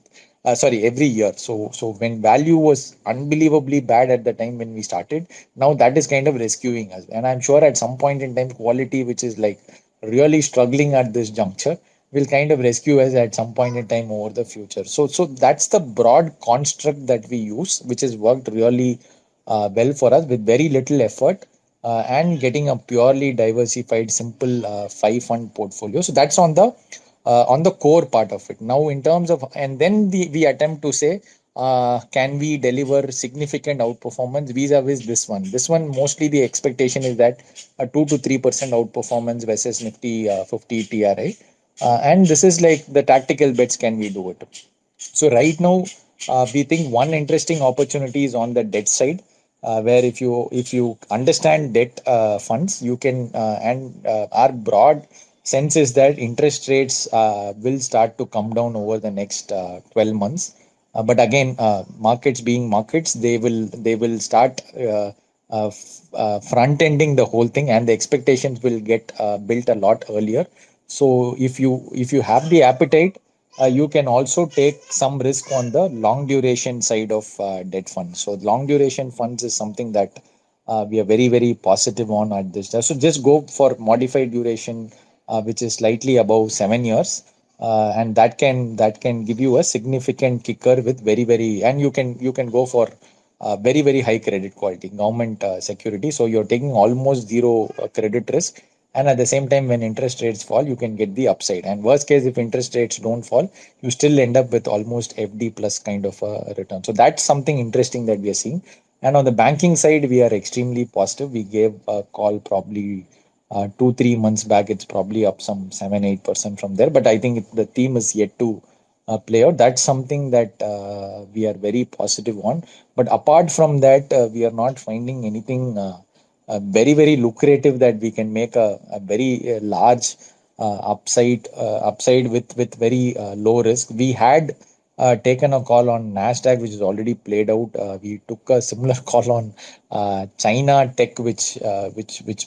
Sorry, every year. So when value was unbelievably bad at the time when we started, now that is kind of rescuing us. And I'm sure at some point in time, quality, which is like really struggling at this juncture, will kind of rescue us at some point in time over the future. So that's the broad construct that we use, which has worked really well for us with very little effort, and getting a purely diversified, simple five fund portfolio. So that's on the core part of it. Now, in terms of, and then we attempt to say, can we deliver significant outperformance vis-a-vis this one? This one, mostly the expectation is that a 2 to 3% outperformance versus Nifty 50 TRI. And this is like the tactical bets, can we do it? So right now, we think one interesting opportunity is on the debt side, where if you understand debt funds, you can and our broad sense is that interest rates will start to come down over the next 12 months. But again, markets being markets, they will start front ending the whole thing, and the expectations will get built a lot earlier. So if you have the appetite, you can also take some risk on the long duration side of debt funds. So long duration funds is something that we are very very positive on at this time. So just go for modified duration, which is slightly above 7 years, and that can give you a significant kicker with very very, and you can go for very very high credit quality government security. So you're taking almost zero credit risk, and at the same time when interest rates fall you can get the upside, and worst case if interest rates don't fall you still end up with almost FD plus kind of a return. So that's something interesting that we are seeing. And on the banking side we are extremely positive. We gave a call probably 2 3 months back. It's probably up some 7 8% from there, but I think the theme is yet to play out. That's something that we are very positive on. But apart from that, we are not finding anything very very lucrative that we can make a very large upside with very low risk. We had taken a call on Nasdaq, which is already played out. We took a similar call on China Tech, which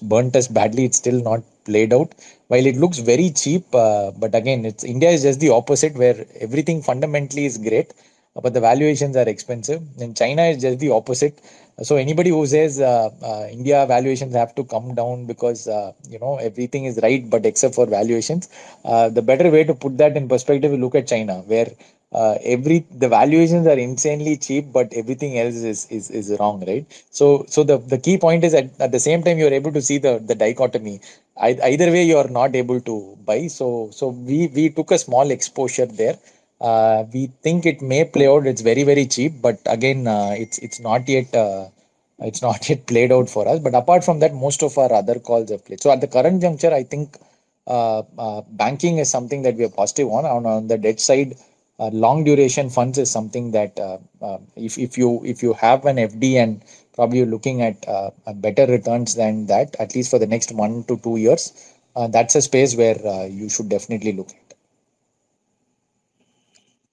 burnt us badly. It's still not played out. While it looks very cheap, but again, it's India is just the opposite, where everything fundamentally is great, but the valuations are expensive. And China is just the opposite. So anybody who says India valuations have to come down because everything is right, but except for valuations, the better way to put that in perspective is look at China, where every the valuations are insanely cheap, but everything else is wrong, right? So the key point is at the same time you're able to see the dichotomy. Either way, you are not able to buy. So we took a small exposure there. We think it may play out. It's very very cheap, but again, it's not yet. It's not yet played out for us. But apart from that, most of our other calls have played. So at the current juncture, I think banking is something that we are positive on. On the debt side, long duration funds is something that if you have an FD and probably you're looking at better returns than that, at least for the next 1 to 2 years, that's a space where you should definitely look at.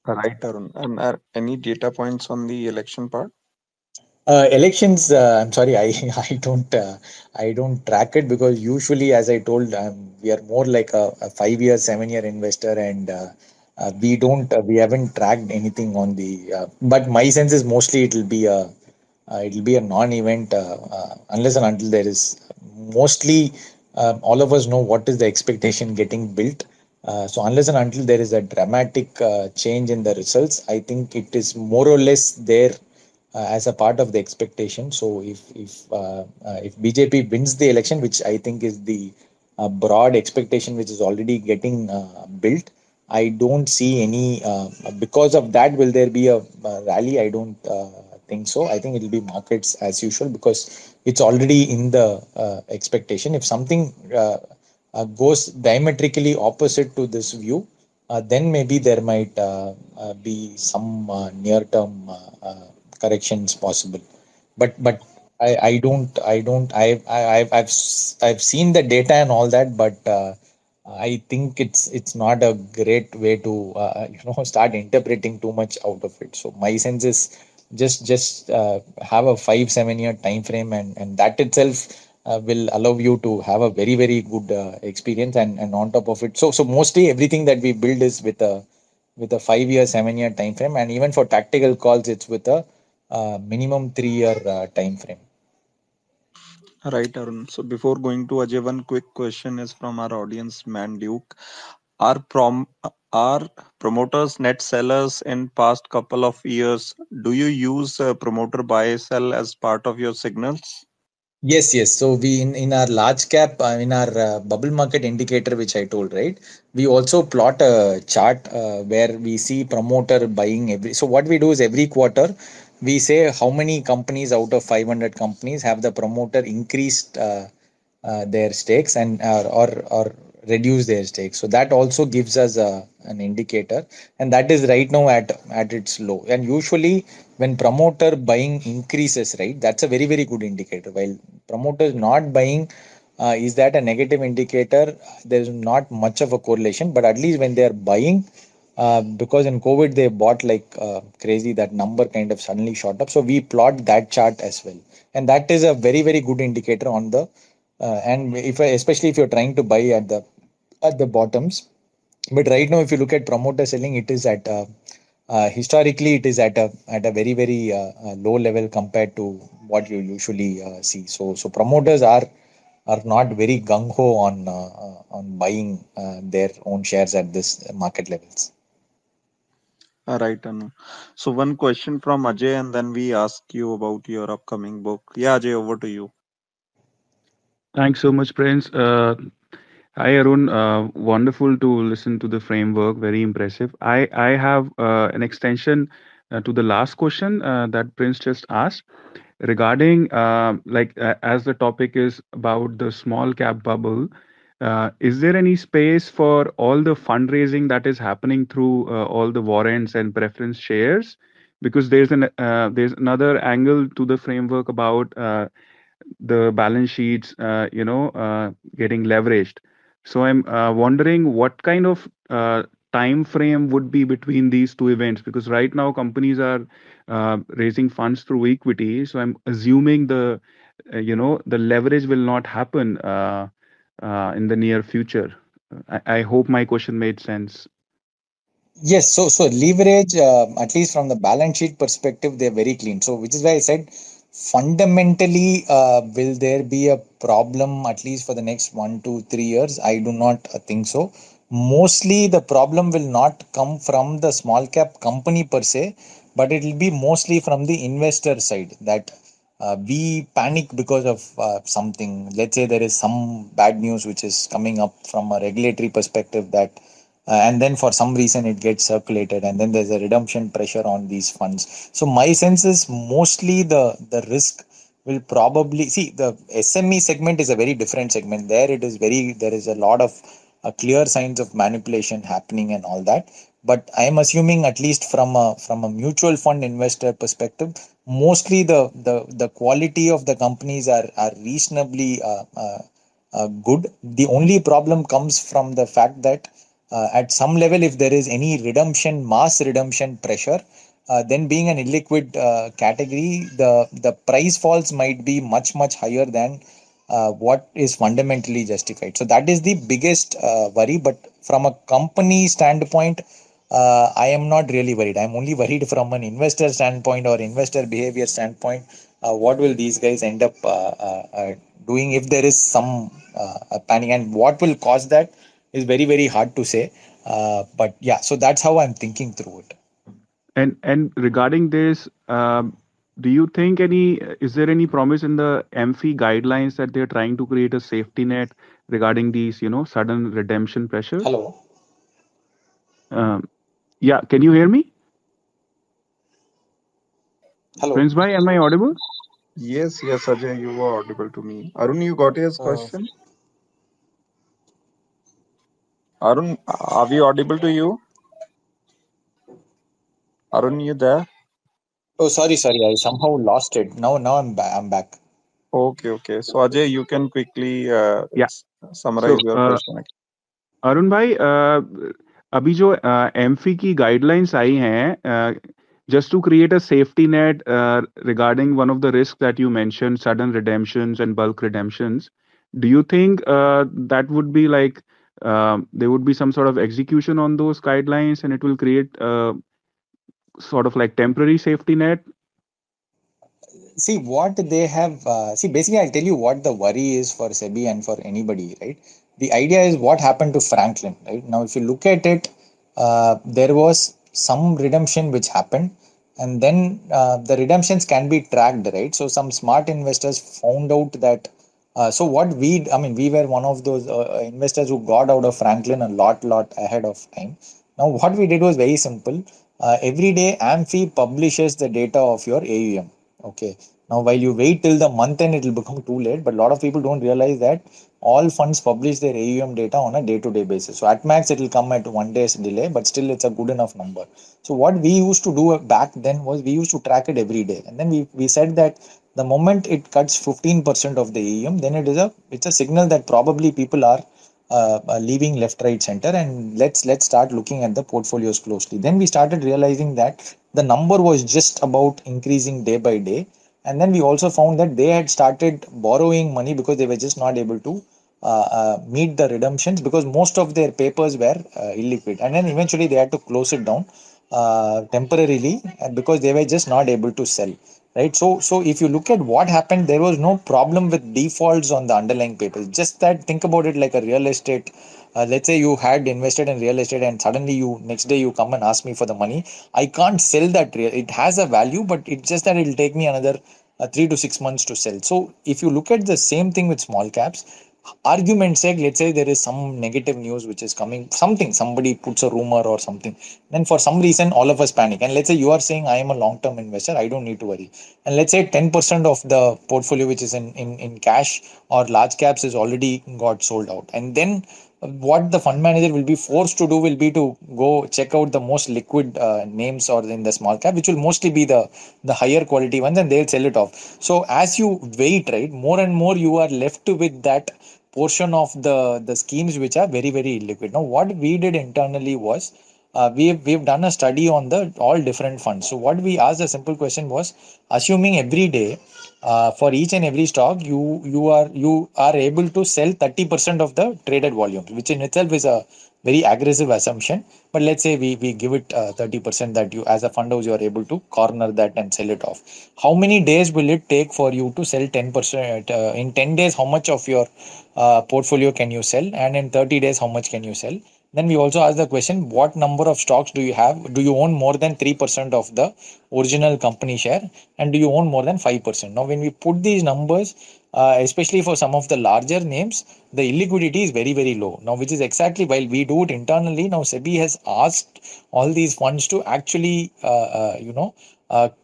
Right, Arun. And any data points on the election part? Elections, I'm sorry, I don't track it because usually, as I told, we are more like a 5 year, 7 year investor, and we haven't tracked anything on the. But my sense is mostly it'll be a non-event unless and until there is mostly all of us know what is the expectation getting built. So unless and until there is a dramatic change in the results, I think it is more or less there as a part of the expectation. So if BJP wins the election, which I think is the broad expectation, which is already getting built, I don't see any. Because of that, will there be a rally? I don't think so. I think it will be markets as usual because it's already in the expectation. If something goes diametrically opposite to this view, then maybe there might be some near-term corrections possible. But I've seen the data and all that, but I think it's not a great way to start interpreting too much out of it. So my sense is just have a 5 7 year time frame, and that itself will allow you to have a very very good experience. And on top of it, so mostly everything that we build is with a 5 year 7 year time frame, and even for tactical calls it's with a minimum 3 year time frame. Right, Arun. So before going to Ajay, one quick question is from our audience, Man Duke. Are are promoters net sellers in past couple of years? Do you use promoter buy sell as part of your signals? Yes, yes. So we in our large cap in our bubble market indicator, which I told, right? We also plot a chart where we see promoter buying every. So what we do is every quarter we say how many companies out of 500 companies have the promoter increased their stakes and or reduce their stakes. So that also gives us an indicator, and that is right now at its low. And usually when promoter buying increases, right, that's a very very good indicator. While promoters not buying, is that a negative indicator? There's not much of a correlation, but at least when they are buying, because in COVID they bought like crazy, that number kind of suddenly shot up. So we plot that chart as well, and that is a very very good indicator on the and if especially if you're trying to buy at the bottoms, But right now, if you look at promoter selling, it is at historically it is at a very low level compared to what you usually see. So promoters are not very gung ho on buying their own shares at this market levels. Right, Anu. So one question from Ajay, and then we ask you about your upcoming book. Yeah, Ajay, over to you. Thanks so much, Prince. Hi, Arun. Wonderful to listen to the framework. Very impressive. I have an extension to the last question that Prince just asked regarding as the topic is about the small cap bubble. Is there any space for all the fundraising that is happening through all the warrants and preference shares? Because there's another angle to the framework about the balance sheets, getting leveraged. So I'm wondering what kind of time frame would be between these two events, because right now companies are raising funds through equity. So I'm assuming the leverage will not happen in the near future. I hope my question made sense. Yes, so leverage, at least from the balance sheet perspective, they're very clean. So which is why I said fundamentally, will there be a problem at least for the next 1 to 3 years? I do not think so. Mostly the problem will not come from the small cap company per se, but it will be mostly from the investor side that we panic because of something. Let's say there is some bad news which is coming up from a regulatory perspective that and then for some reason it gets circulated and then there's a redemption pressure on these funds. So my sense is mostly the risk will probably see the SME segment is a very different segment. There it is very there is a lot of clear signs of manipulation happening and all that. But I am assuming at least from a mutual fund investor perspective, mostly the quality of the companies are reasonably good. The only problem comes from the fact that at some level, if there is any redemption, mass redemption pressure, then being an illiquid category, the price falls might be much higher than what is fundamentally justified. So that is the biggest worry. But from a company standpoint, I am not really worried. I'm only worried from an investor standpoint or investor behavior standpoint. What will these guys end up doing if there is some panic, and what will cause that is very hard to say. But yeah, so that's how I'm thinking through it. And regarding this, do you think is there any promise in the MFI guidelines that they're trying to create a safety net regarding these, sudden redemption pressures? Hello, Um, yeah, can you hear me? hello. Prince Bhai, am I audible? Yes, yes, Ajay, you were audible to me. Arun, you got his Uh, question? Arun, are we audible to you? Arun, you there? oh, sorry. I somehow lost it. Now I'm back. Okay, okay. So Ajay, you can quickly Yeah. summarize So, your question. Arun भाई, अभी जो AMFI की guidelines आई हैं, just to create a safety net regarding one of the risks that you mentioned, sudden redemptions and bulk redemptions, do you think that would be like there would be some sort of execution on those guidelines and it will create sort of like temporary safety net? See what they have. See, basically, I'll tell you what the worry is for SEBI and for anybody, right? The idea is what happened to Franklin, right? Now, if you look at it, there was some redemption which happened, and then the redemptions can be tracked, right? So, some smart investors found out that. So, I mean, we were one of those investors who got out of Franklin a lot ahead of time. Now, what we did was very simple. Every day, Amphi publishes the data of your AUM. Okay. Now, while you wait till the month end, it will become too late. But a lot of people don't realize that all funds publish their AUM data on a day-to-day basis. So at max, it will come at 1 day's delay, but still it's a good enough number. So what we used to do back then was we used to track it every day, and then we said that the moment it cuts 15% of the AUM, then it's a signal that probably people are leaving left, right, center, and let's start looking at the portfolios closely. Then we started realizing that the number was just about increasing day by day, and then we also found that they had started borrowing money because they were just not able to meet the redemptions because most of their papers were illiquid, and then eventually they had to close it down temporarily because they were just not able to sell, right? So if you look at what happened, there was no problem with defaults on the underlying papers. Just that, think about it like a real estate. Let's say you had invested in real estate and suddenly you next day you come and ask me for the money. I can't sell that real. It has a value, but it's just that it'll take me another 3 to 6 months to sell. So if you look at the same thing with small caps, argument's sake, let's say there is some negative news which is coming, something, somebody puts a rumor or something, then for some reason all of us panic, and let's say you are saying I am a long term investor, I don't need to worry, and let's say 10% of the portfolio which is in cash or large caps is already got sold out, and then what the fund manager will be forced to do will be to go check out the most liquid names or in the small cap, which will mostly be the higher quality ones, and they'll sell it off. So as you wait, right, more and more you are left with that portion of the schemes which are very very illiquid. Now what we did internally was, we've done a study on the all different funds. So what we asked, a simple question was, assuming every day for each and every stock you are able to sell 30% of the traded volumes, which in itself is a very aggressive assumption, but let's say we give it 30%, that you as a fund house you are able to corner that and sell it off. How many days will it take for you to sell 10%? In 10 days, how much of your portfolio can you sell, and in 30 days how much can you sell? Then we also ask the question, what number of stocks do you have? Do you own more than 3% of the original company share, and do you own more than 5%? Now when we put these numbers, especially for some of the larger names, the illiquidity is very very low now, which is exactly while we do it internally. Now SEBI has asked all these funds to actually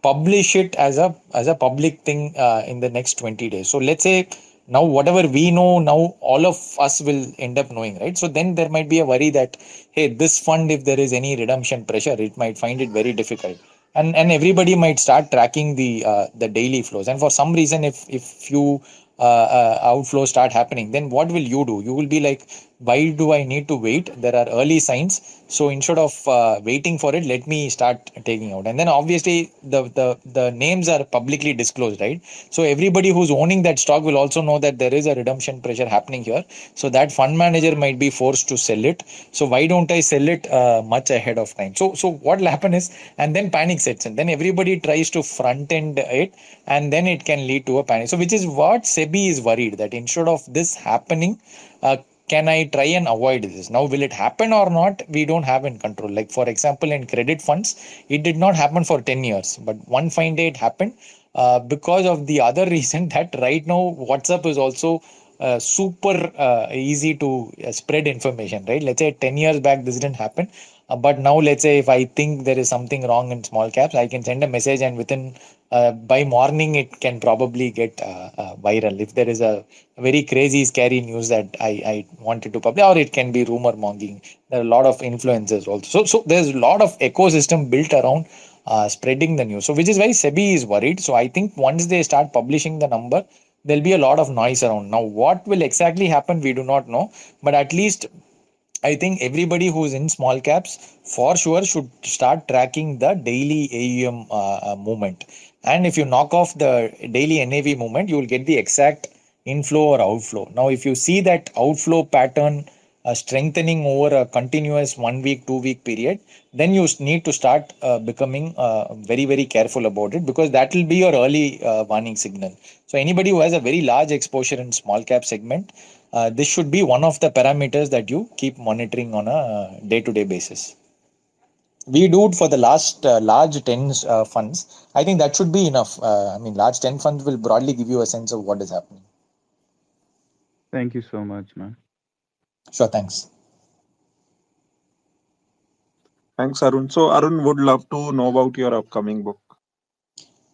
publish it as a public thing in the next 20 days. So let's say now whatever we know now, all of us will end up knowing, right? So then there might be a worry that, hey, this fund, if there is any redemption pressure, it might find it very difficult, and everybody might start tracking the daily flows, and for some reason if you outflows start happening, then what will you do? You will be like, why do I need to wait? There are early signs, so instead of waiting for it, let me start taking out. And then obviously the names are publicly disclosed, right? So everybody who's owning that stock will also know that there is a redemption pressure happening here, so that fund manager might be forced to sell it. So why don't I sell it much ahead of time? So what will happen is, and then panic sets in, then everybody tries to front end it, and then it can lead to a panic. So which is what SEBI is worried, that instead of this happening, can I try and avoid this? Now, will it happen or not? We don't have in control. Like for example, in credit funds, it did not happen for 10 years, but one fine day it happened because of the other reason that right now WhatsApp is also super easy to spread information, right? Let's say 10 years back this didn't happen, but now let's say if I think there is something wrong in small caps, I can send a message, and within by morning it can probably get viral if there is a very crazy scary news that I wanted to publish, or it can be rumor mongering. There are a lot of influencers also, so there's a lot of ecosystem built around spreading the news. So which is why SEBI is worried. So I think once they start publishing the number, there'll be a lot of noise around. Now what will exactly happen, we do not know, but at least I think everybody who's in small caps for sure should start tracking the daily AUM movement. And if you knock off the daily NAV movement, you will get the exact inflow or outflow. Now, if you see that outflow pattern strengthening over a continuous 1 week, 2 week period, then you need to start becoming very, very careful about it, because that will be your early warning signal. So anybody who has a very large exposure in small cap segment, this should be one of the parameters that you keep monitoring on a day-to-day basis. We do it for the last large 10 funds. I think that should be enough. I mean, large 10 funds will broadly give you a sense of what is happening. Thank you so much, man. Sure, thanks. Thanks, Arun. So, Arun would love to know about your upcoming book.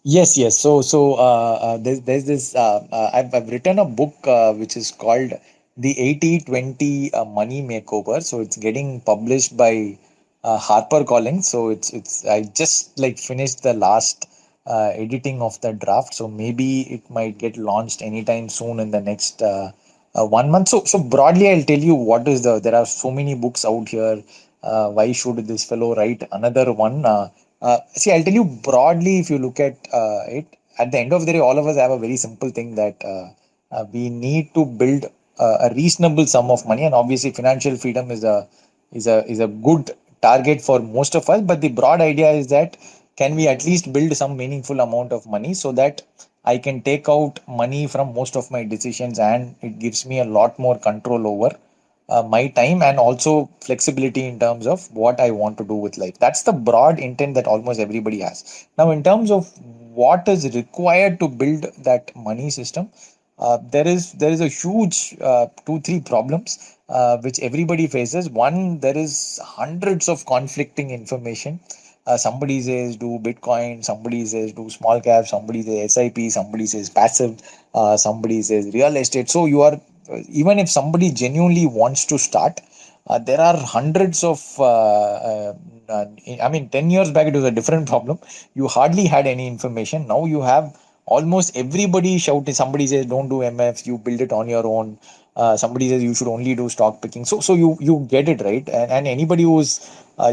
Yes, yes. There's this. I've written a book which is called The 80/20 Money Makeover. So it's getting published by Harper Collins. So it's I just like finished the last editing of the draft. So maybe it might get launched anytime soon in the next 1 month. So broadly, I'll tell you what is there are so many books out here. Why should this fellow write another one? See, I'll tell you broadly, if you look at it, at the end of the day, all of us have a very simple thing that we need to build a reasonable sum of money. And obviously financial freedom is a good target for most of us, but the broad idea is that can we at least build some meaningful amount of money so that I can take out money from most of my decisions, and it gives me a lot more control over my time, and also flexibility in terms of what I want to do with life. That's the broad intent that almost everybody has. Now, in terms of what is required to build that money system, there is a huge two three problems which everybody faces. One, there is hundreds of conflicting information. Somebody says do Bitcoin, somebody says do small cap, somebody says SIP, somebody says passive, somebody says real estate. So you are even if somebody genuinely wants to start, there are hundreds of I mean 10 years back it was a different problem. You hardly had any information. Now you have almost everybody shouting. Somebody says don't do MF, you build it on your own. Somebody says you should only do stock picking. So you get it right. And anybody who's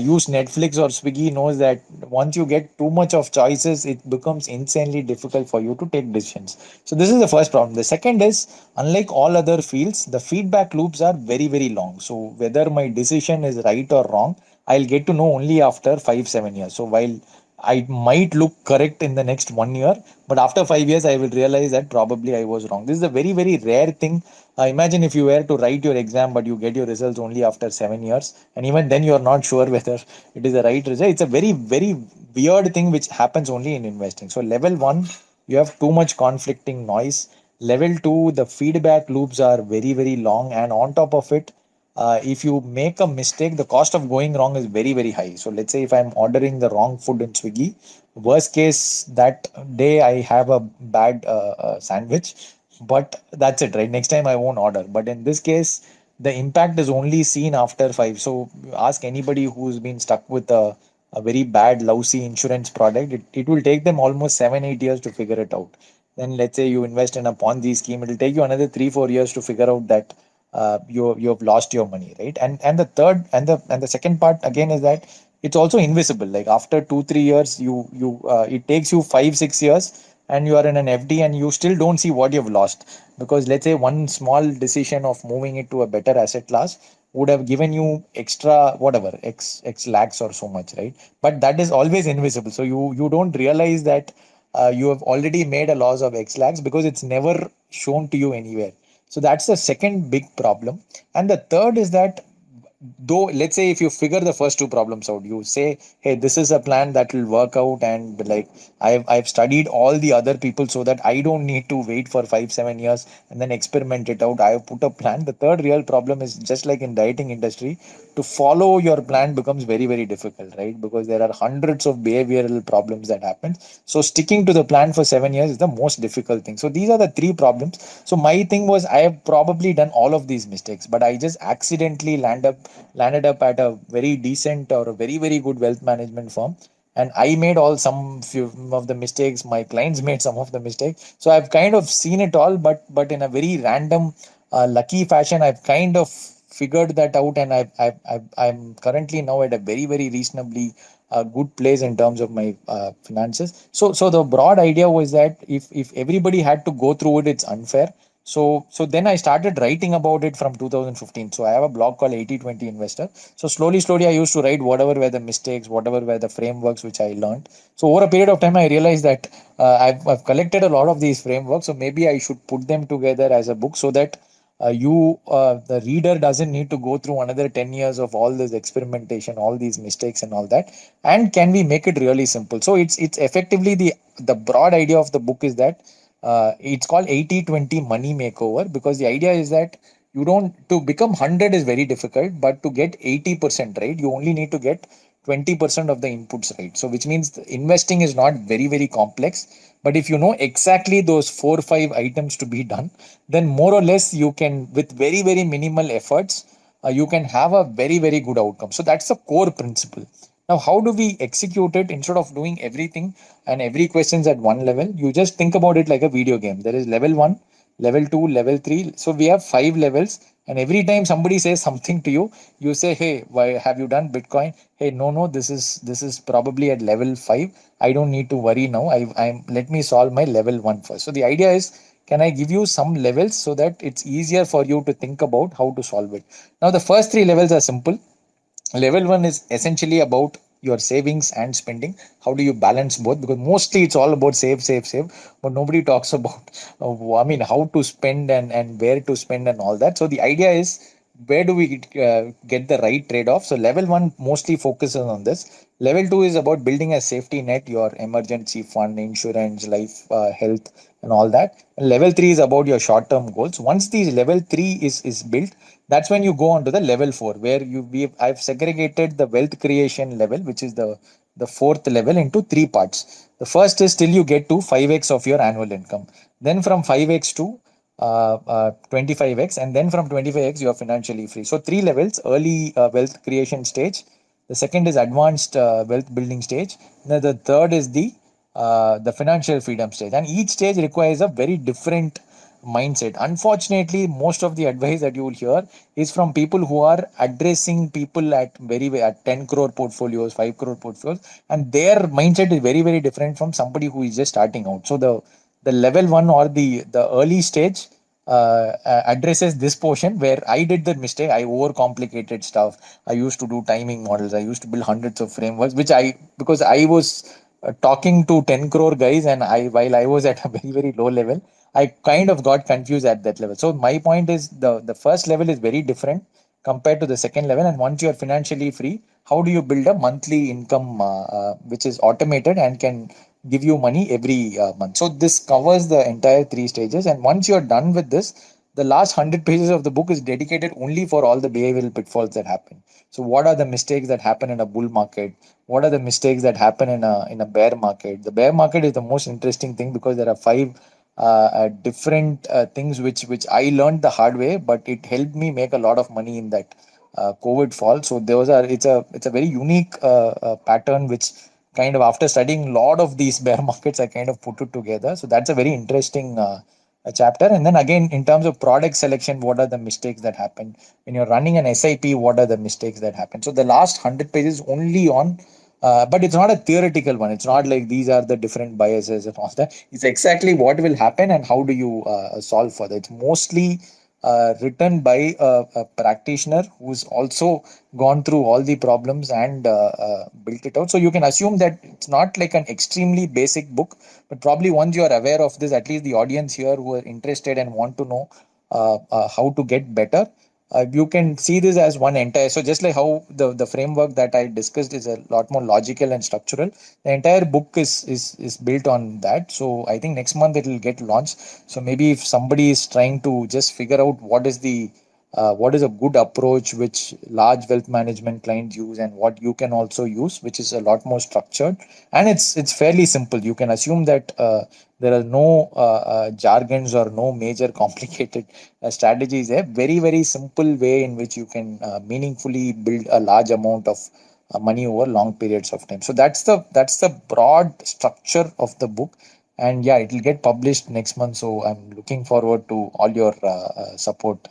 used Netflix or Swiggy knows that once you get too much of choices, it becomes insanely difficult for you to take decisions. So this is the first problem. The second is, unlike all other fields, the feedback loops are very very long. So whether my decision is right or wrong, I'll get to know only after 5 7 years. So while I might look correct in the next 1 year, but after 5 years, I will realize that probably I was wrong. This is a very, very rare thing. Imagine if you were to write your exam, but you get your results only after 7 years, and even then you are not sure whether it is the right result. It's a very, very weird thing which happens only in investing. So, level one, you have too much conflicting noise. Level two, the feedback loops are very, very long, and on top of it, if you make a mistake, the cost of going wrong is very, very high. So let's say if I'm ordering the wrong food in Swiggy, worst case that day I have a bad sandwich, but that's it, right? Next time I won't order. But in this case, the impact is only seen after five. So ask anybody who's been stuck with a very bad, lousy insurance product. It will take them almost 7 8 years to figure it out. Then let's say you invest in a Ponzi scheme, it will take you another 3 4 years to figure out that you have lost your money, right? And the third and the second part again is that it's also invisible. Like after 2 3 years, you it takes you 5 6 years, and you are in an FD and you still don't see what you've lost, because let's say one small decision of moving it to a better asset class would have given you extra whatever x lakhs or so much, right? But that is always invisible, so you don't realize that you have already made a loss of x lakhs because it's never shown to you anywhere. So that's the second big problem. And the third is that, though let's say if you figure the first two problems out, you say, hey, this is a plan that will work out, and like I've studied all the other people so that I don't need to wait for 5 7 years and then experiment it out. I have put a plan. The third real problem is, just like in dieting industry, to follow your plan becomes very very difficult, right? Because there are hundreds of behavioral problems that happen. So sticking to the plan for 7 years is the most difficult thing. So these are the three problems. So my thing was, I have probably done all of these mistakes, but I just accidentally landed up at a very decent or a very very good wealth management firm, and I made all some few of the mistakes. My clients made some of the mistakes. So I've kind of seen it all, but in a very random, lucky fashion, I've kind of figured that out, and I'm currently now at a very very reasonably good place in terms of my finances. So the broad idea was that if everybody had to go through it, it's unfair. So then I started writing about it from 2015. So I have a blog called 80/20 Investor. So slowly I used to write whatever were the mistakes, whatever were the frameworks which I learned. So over a period of time, I realized that I've collected a lot of these frameworks. So maybe I should put them together as a book so that the reader doesn't need to go through another 10 years of all this experimentation, all these mistakes and all that. And can we make it really simple? So it's effectively the broad idea of the book is that it's called 80/20 money makeover, because the idea is that you don't to become 100 is very difficult, but to get 80% right, you only need to get 20% of the inputs right. So which means the investing is not very very complex, but if you know exactly those 4 5 items to be done, then more or less you can, with very very minimal efforts, you can have a very very good outcome. So that's the core principle. Now, how do we execute it? Instead of doing everything and every questions at one level, you just think about it like a video game. There is level one, level two, level three. So we have 5 levels. And every time somebody says something to you, you say, hey, why have you done Bitcoin? Hey, no, this is probably at level 5. I don't need to worry now. I'm let me solve my level 1 first. So the idea is, can I give you some levels so that it's easier for you to think about how to solve it. Now the first three levels are simple. Level one is essentially about your savings and spending. How do you balance both? Because mostly it's all about save, save, save, but nobody talks about I mean, how to spend and where to spend and all that. So the idea is, where do we get the right trade-off? So level one mostly focuses on this. Level two is about building a safety net, your emergency fund, insurance, life, health, and all that. And level three is about your short-term goals. Once these level three is built, that's when you go on to the level four, where I've segregated the wealth creation level, which is the fourth level, into three parts. The first is till you get to 5x of your annual income. Then from 5x to 25x, and then from 25x you are financially free. So three levels: early wealth creation stage, the second is advanced wealth building stage, and the third is the financial freedom stage. And each stage requires a very different mindset. Unfortunately, most of the advice that you will hear is from people who are addressing people at 10 crore portfolios, 5 crore portfolios, and their mindset is very, very different from somebody who is just starting out. So the level one, or the early stage, addresses this portion where I did the mistake. I overcomplicated stuff. I used to do timing models. I used to build hundreds of frameworks, because I was talking to 10 crore guys, and while I was at a very, very low level, I kind of got confused at that level. So my point is, the first level is very different compared to the second level. And once you are financially free, how do you build a monthly income which is automated and can give you money every month? So this covers the entire three stages. And once you are done with this, the last 100 pages of the book is dedicated only for all the behavioral pitfalls that happen. So what are the mistakes that happen in a bull market? What are the mistakes that happen in a bear market? The bear market is the most interesting thing, because there are five different things which I learned the hard way, but it helped me make a lot of money in that COVID fall. So those are it's a very unique pattern, which kind of, after studying a lot of these bear markets, I kind of put it together. So that's a very interesting chapter. And then again, in terms of product selection, what are the mistakes that happen when you're running an SIP? What are the mistakes that happen? So the last 100 pages only on but it's not a theoretical one. It's not like these are the different biases and all that. It's exactly what will happen and how do you solve for that. It's mostly written by a practitioner who's also gone through all the problems and built it out. So you can assume that it's not like an extremely basic book, but probably once you are aware of this, at least the audience here who are interested and want to know how to get better, you can see this as one entire. So just like how the framework that I discussed is a lot more logical and structural, the entire book is built on that. So I think next month it will get launched. So maybe if somebody is trying to just figure out what is a good approach which large wealth management clients use, and what you can also use, which is a lot more structured, and it's fairly simple. You can assume that there are no jargons or no major complicated strategies. A very, very simple way in which you can meaningfully build a large amount of money over long periods of time. So that's the broad structure of the book. And yeah, it will get published next month, so I'm looking forward to all your support.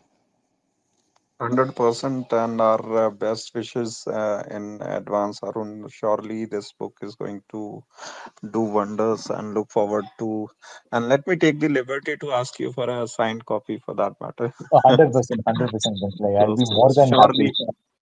100%, and our best wishes in advance, Arun. Surely this book is going to do wonders, and look forward to. And let me take the liberty to ask you for a signed copy for that matter. 100%, 100%. Like, I'll be So more than happy.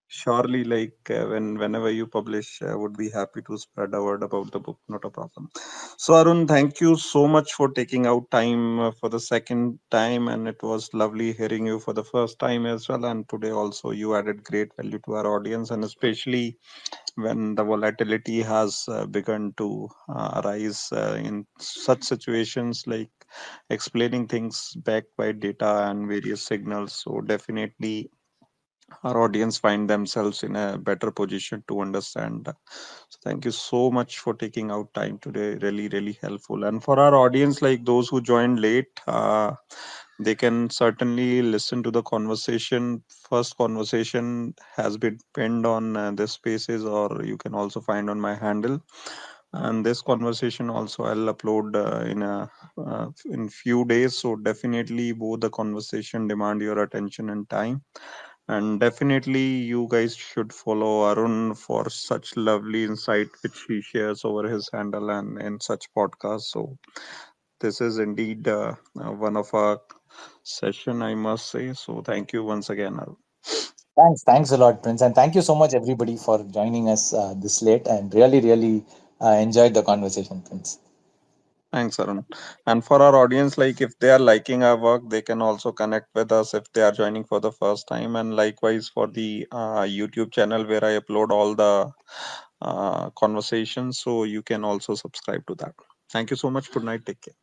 surely, like whenever you publish, I would be happy to spread a word about the book. Not a problem. So Arun, thank you so much for taking out time for the second time, and it was lovely hearing you for the first time as well. And today also, you added great value to our audience, and especially when the volatility has begun to arise in such situations, like explaining things backed by data and various signals. So definitely our audience find themselves in a better position to understand. So thank you so much for taking out time today. Really, really helpful. And for our audience, like those who joined late, they can certainly listen to the conversation. First conversation has been pinned on this spaces, or you can also find on my handle. And this conversation also I'll upload in few days. So definitely both the conversation demand your attention and time. And definitely you guys should follow Arun for such lovely insight which he shares over his handle and in such podcasts. So this is indeed one of our session, I must say. So thank you once again, Arun. Thanks a lot, Prince, and thank you so much, everybody, for joining us this late. And really enjoyed the conversation, Prince. Thanks, Arun. And for our audience, like if they are liking our work, they can also connect with us if they are joining for the first time. And likewise for the YouTube channel where I upload all the conversations, so you can also subscribe to that. Thank you so much. Good night. Take care.